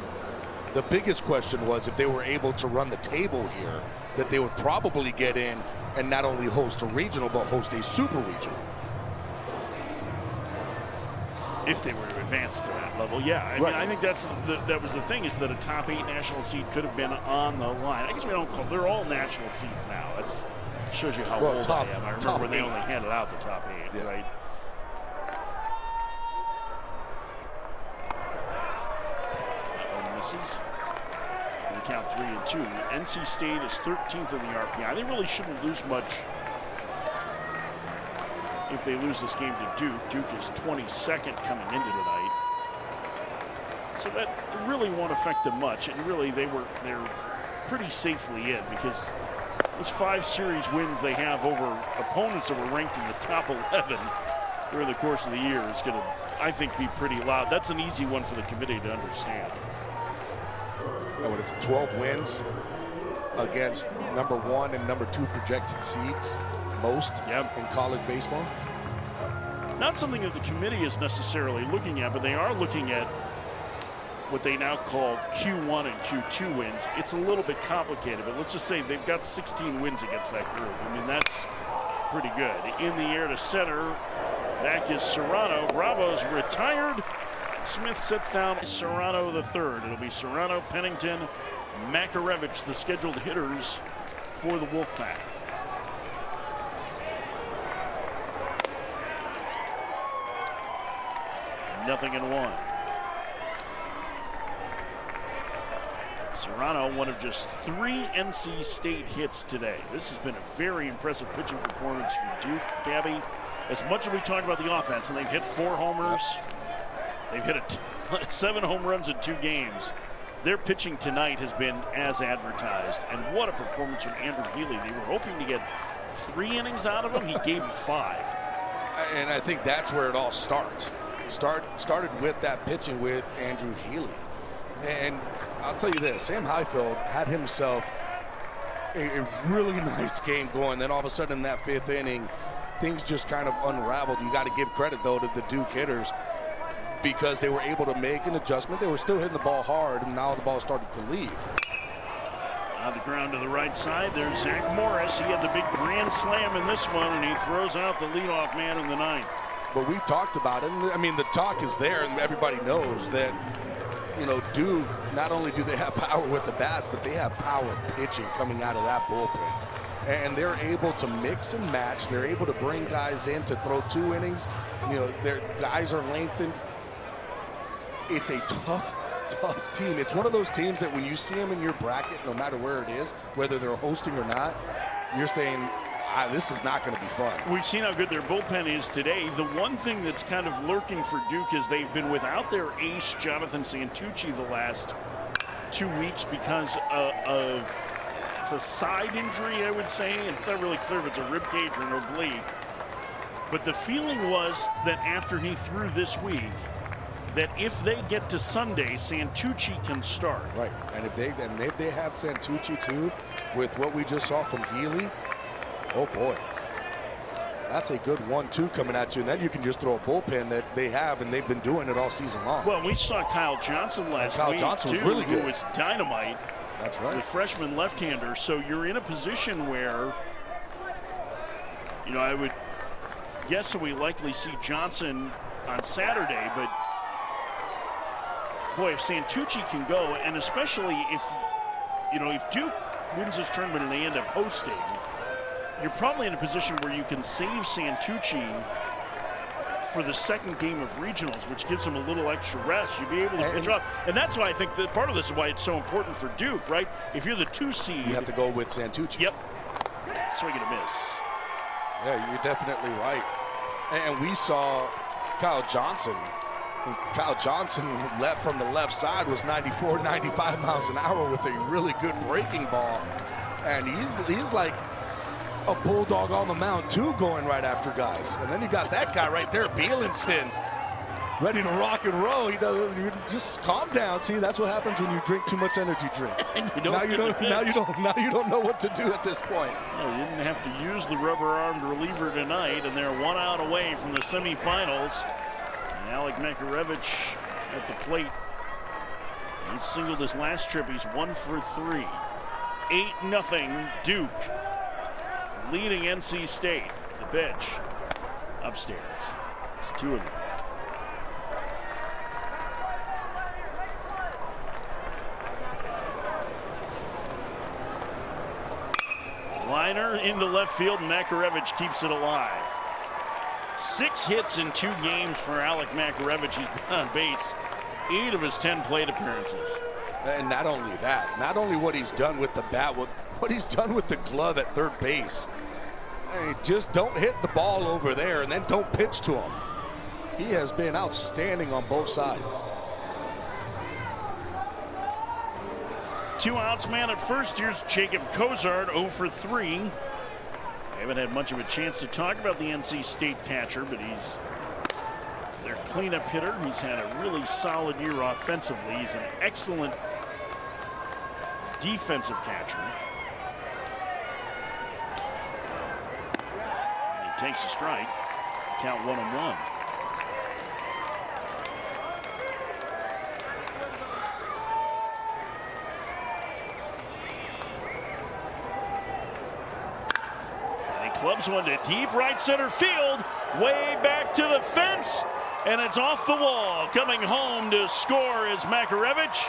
The biggest question was if they were able to run the table here, that they would probably get in and not only host a regional, but host a super regional. If they were to advance to that level, yeah. I mean, I think that was the thing, is that a top 8 national seed could have been on the line. I guess we don't call, they're all national seeds now. That shows you how old I am. I remember when they only handed out the top 8, right? That one misses. And count 3-2. NC State is 13th in the RPI. They really shouldn't lose much. If they lose this game to Duke, Duke is 22nd coming into tonight. So that really won't affect them much. And really, they're pretty safely in, because those 5 series wins they have over opponents that were ranked in the top 11 during the course of the year is going to, I think, be pretty loud. That's an easy one for the committee to understand. What it's 12 wins against number 1 and number 2 projected seeds. Most in college baseball. Not something that the committee is necessarily looking at, but they are looking at what they now call Q1 and Q2 wins. It's a little bit complicated, but let's just say they've got 16 wins against that group. I mean, that's pretty good. In the air to center, back is Serrano. Bravo's retired. Smith sets down Serrano the third. It'll be Serrano, Pennington, Makarevich, the scheduled hitters for the Wolfpack. Nothing in 1. Serrano, one of just 3 NC State hits today. This has been a very impressive pitching performance from Duke. Gabby, as much as we talk about the offense, and they've hit 4 homers, they've hit 7 home runs in 2 games. Their pitching tonight has been as advertised, and what a performance from Andrew Healy. They were hoping to get 3 innings out of him. He gave him 5. And I think that's where it all starts. Started with that pitching with Andrew Healy. And I'll tell you this, Sam Highfield had himself a really nice game going. Then all of a sudden in that 5th inning, things just kind of unraveled. You got to give credit, though, to the Duke hitters, because they were able to make an adjustment. They were still hitting the ball hard, and now the ball started to leave. On the ground to the right side, there's Zach Morris. He had the big grand slam in this one, and he throws out the leadoff man in the 9th. But we talked about it. I mean, the talk is there, and everybody knows that you know, Duke, not only do they have power with the bats, but they have power pitching coming out of that bullpen. And they're able to mix and match. They're able to bring guys in to throw 2 innings. You know, their guys are lengthened. It's a tough team. It's one of those teams that when you see them in your bracket, no matter where it is, whether they're hosting or not, you're saying, this is not going to be fun. We've seen how good their bullpen is today. The one thing that's kind of lurking for Duke is they've been without their ace, Jonathan Santucci, the last 2 weeks because of it's a side injury, I would say. It's not really clear if it's a rib cage or an oblique. But the feeling was that after he threw this week, that if they get to Sunday, Santucci can start. Right, and if they have Santucci too, with what we just saw from Healy, oh boy, that's a good 1-2 coming at you. And then you can just throw a bullpen that they have, and they've been doing it all season long. Well, we saw Kyle Johnson last week, Johnson was too, really good. who was dynamite. That's right. The freshman left-hander. So you're in a position where, you know, I would guess that we likely see Johnson on Saturday, but boy, if Santucci can go, and especially if, you know, if Duke wins this tournament and they end up hosting, you're probably in a position where you can save Santucci for the second game of regionals, which gives him a little extra rest. You'd be able to pitch off. And that's why I think that part of this is why it's so important for Duke, right? If you're the 2 seed, you have to go with Santucci. Yep. Swing and a miss. Yeah, you're definitely right. And we saw Kyle Johnson. Kyle Johnson left from the left side was 94, 95 miles an hour with a really good breaking ball. And he's like a bulldog on the mound too, going right after guys. And then you got that guy right there, Bielenson, ready to rock and roll. You just calm down. See, that's what happens when you drink too much energy drink. And Now you don't know what to do at this point. No, you didn't have to use the rubber-armed reliever tonight, and they're 1 out away from the semifinals. And Alec Makarevich at the plate. He singled his last trip. He's 1 for 3. 8-0 Duke, leading NC State. The pitch upstairs. It's 2-0. Liner into left field, and Makarevich keeps it alive. 6 hits in 2 games for Alec Makarevich. He's been on base 8 of his 10 plate appearances. And not only that, not only what he's done with the bat, what he's done with the glove at third base. I mean, just don't hit the ball over there and then don't pitch to him. He has been outstanding on both sides. 2 outs, man at first. Here's Jacob Cozart, 0 for 3. I haven't had much of a chance to talk about the NC State catcher, but he's their cleanup hitter. He's had a really solid year offensively. He's an excellent defensive catcher. And he takes a strike. Count 1-1. Clubs one to deep right center field, way back to the fence, and it's off the wall. Coming home to score is Makarevich.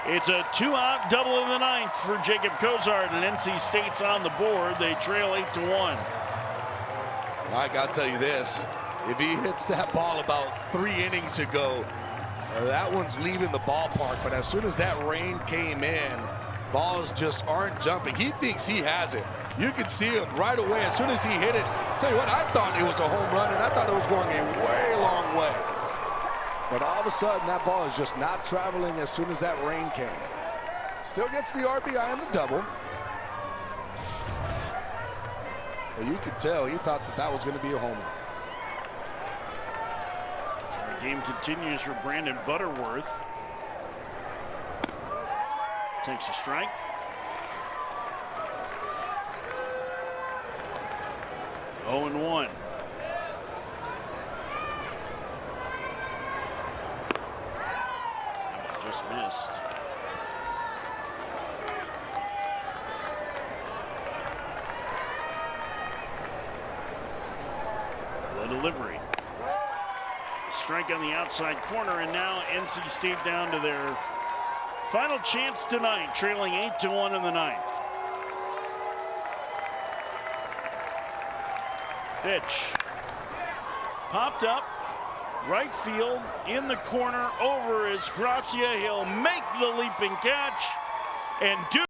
It's a 2-out double in the 9th for Jacob Cozart, and NC State's on the board. They trail 8-1. I got to tell you this, if he hits that ball about 3 innings ago, that one's leaving the ballpark, but as soon as that rain came in, balls just aren't jumping. He thinks he has it. You could see him right away as soon as he hit it. Tell you what, I thought it was a home run, and I thought it was going a way long way. But all of a sudden, that ball is just not traveling as soon as that rain came. Still gets the RBI in the double. But you could tell he thought that was going to be a homer. Our game continues for Brandon Butterworth. Takes a strike. Oh, 0-1. Just missed. The delivery. strike on the outside corner, and now NC State down to their final chance tonight, trailing 8-1 in the ninth. Pitch popped up, right field, in the corner, over is Gracia. He'll make the leaping catch, and Duke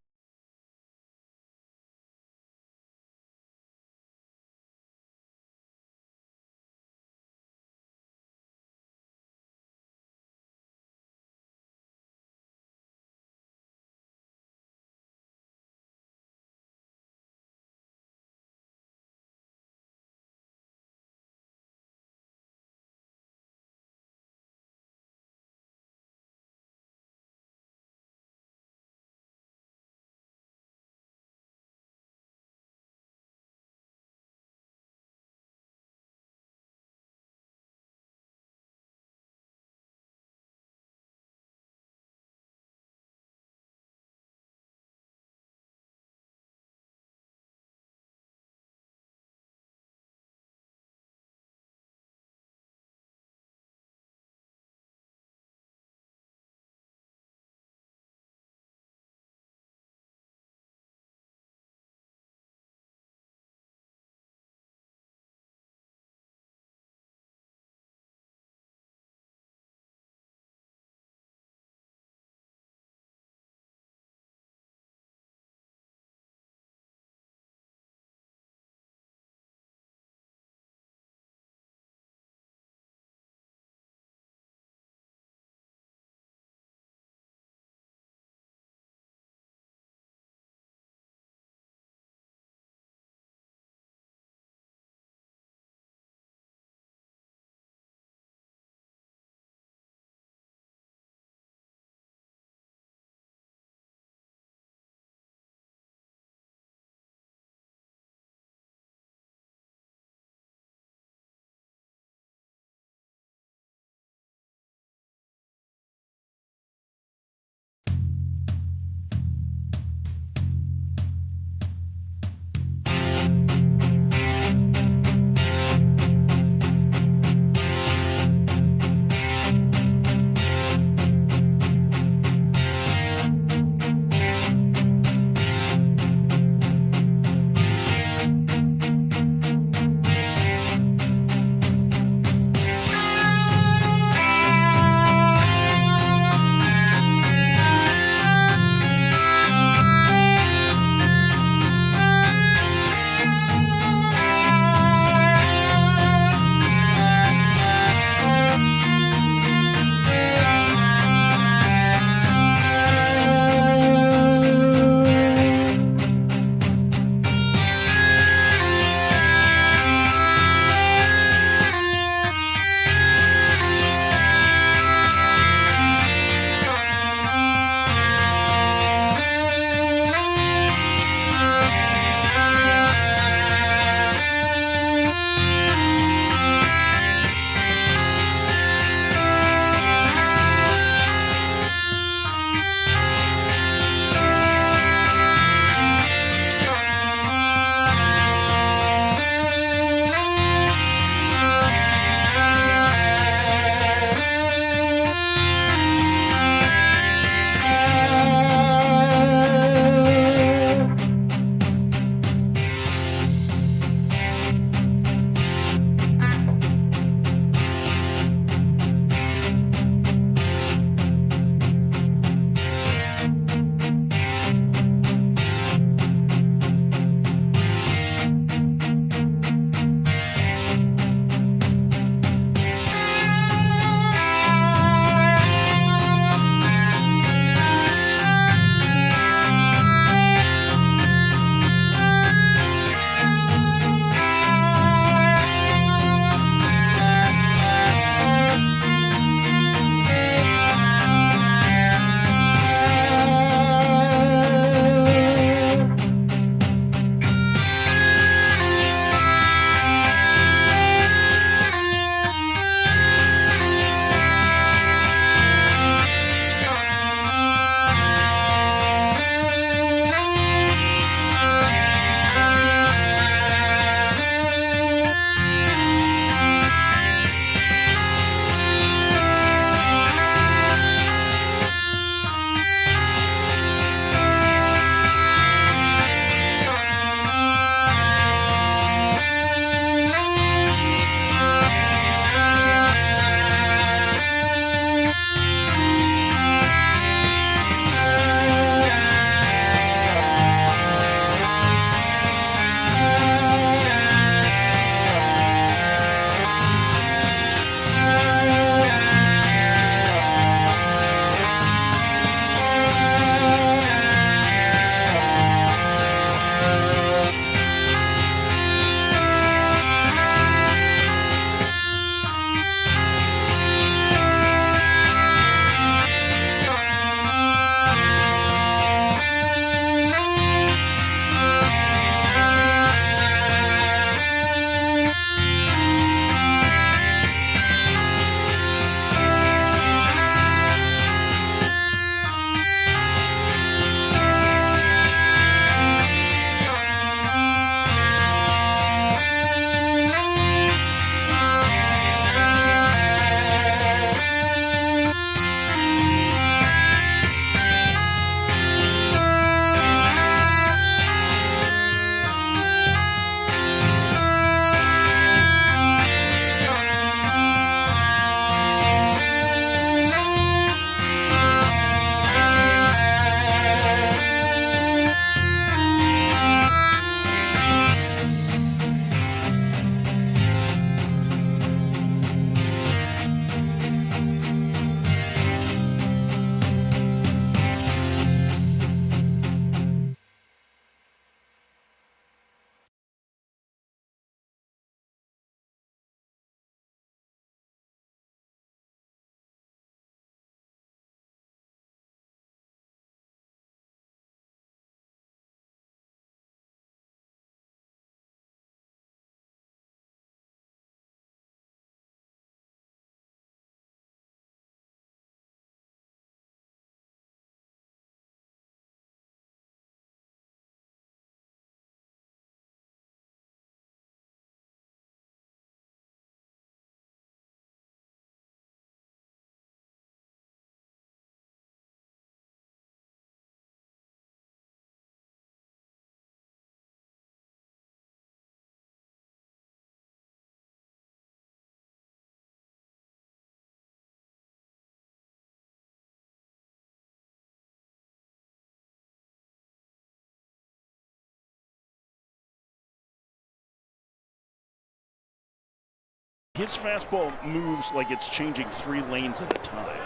His fastball moves like it's changing 3 lanes at a time.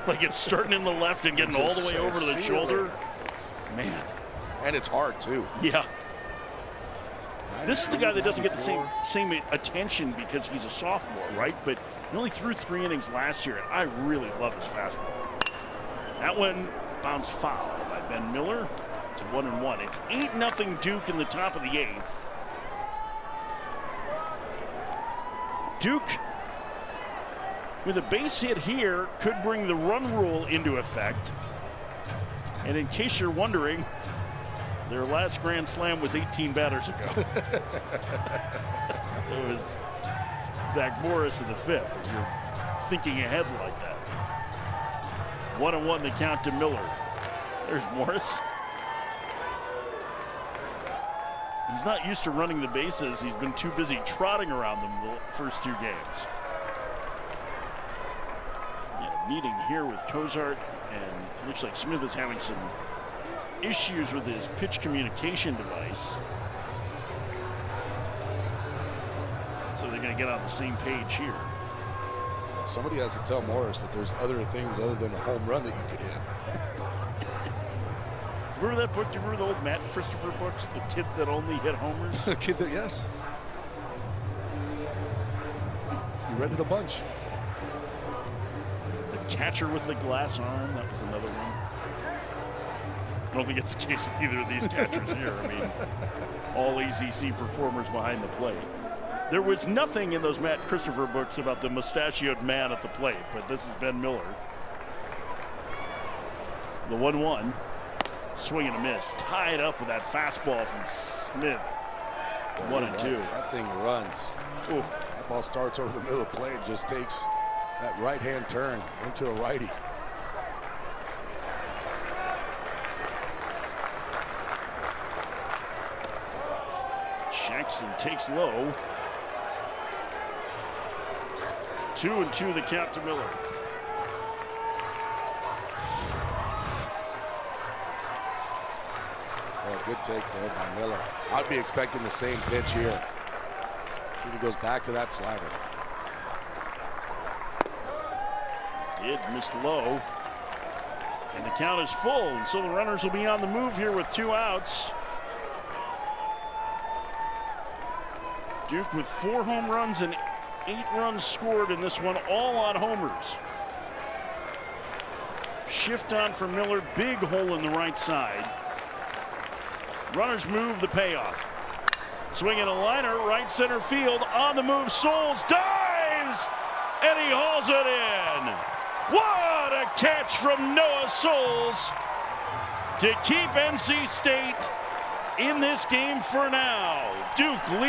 Like it's starting in the left and getting all the way over to the shoulder. Man. And it's hard, too. Yeah. This is the guy that doesn't get the same attention because he's a sophomore, right? But he only threw 3 innings last year, and I really love his fastball. That one bounced foul by Ben Miller. It's 1-1. It's 8-0 Duke in the top of the 8th. Duke, with a base hit here, could bring the run rule into effect. And in case you're wondering, their last Grand Slam was 18 batters ago. It was Zach Morris in the 5th, if you're thinking ahead like that. 1-1 the count to Miller. There's Morris. He's not used to running the bases. He's been too busy trotting around them the first 2 games. Yeah, meeting here with Cozart, and it looks like Smith is having some issues with his pitch communication device. So they're going to get on the same page here. Somebody has to tell Morris that there's other things other than a home run that you could hit. Remember that book? Do you remember the old Matt Christopher books? The kid that only hit homers? The kid that, yes. You read it a bunch. The catcher with the glass arm, that was another one. I don't think it's the case with either of these catchers here. I mean, all ACC performers behind the plate. There was nothing in those Matt Christopher books about the mustachioed man at the plate, but this is Ben Miller. The 1-1. Swing and a miss. Tied up with that fastball from Smith. 1-2. That thing runs. Ooh. That ball starts over the middle of the plate, just takes that right-hand turn into a righty. Checks and takes low. 2-2 the count to Miller. Oh, good take there by Miller. I'd be expecting the same pitch here. See if he goes back to that slider. Did missed low. And the count is full, and so the runners will be on the move here with 2 outs. Duke with 4 home runs and 8 runs scored in this one, all on homers. Shift on for Miller, big hole in the right side. Runners move, the payoff. Swinging a liner, right center field, on the move, Souls dives, and he hauls it in. What a catch from Noah Souls to keep NC State in this game for now. Duke leads.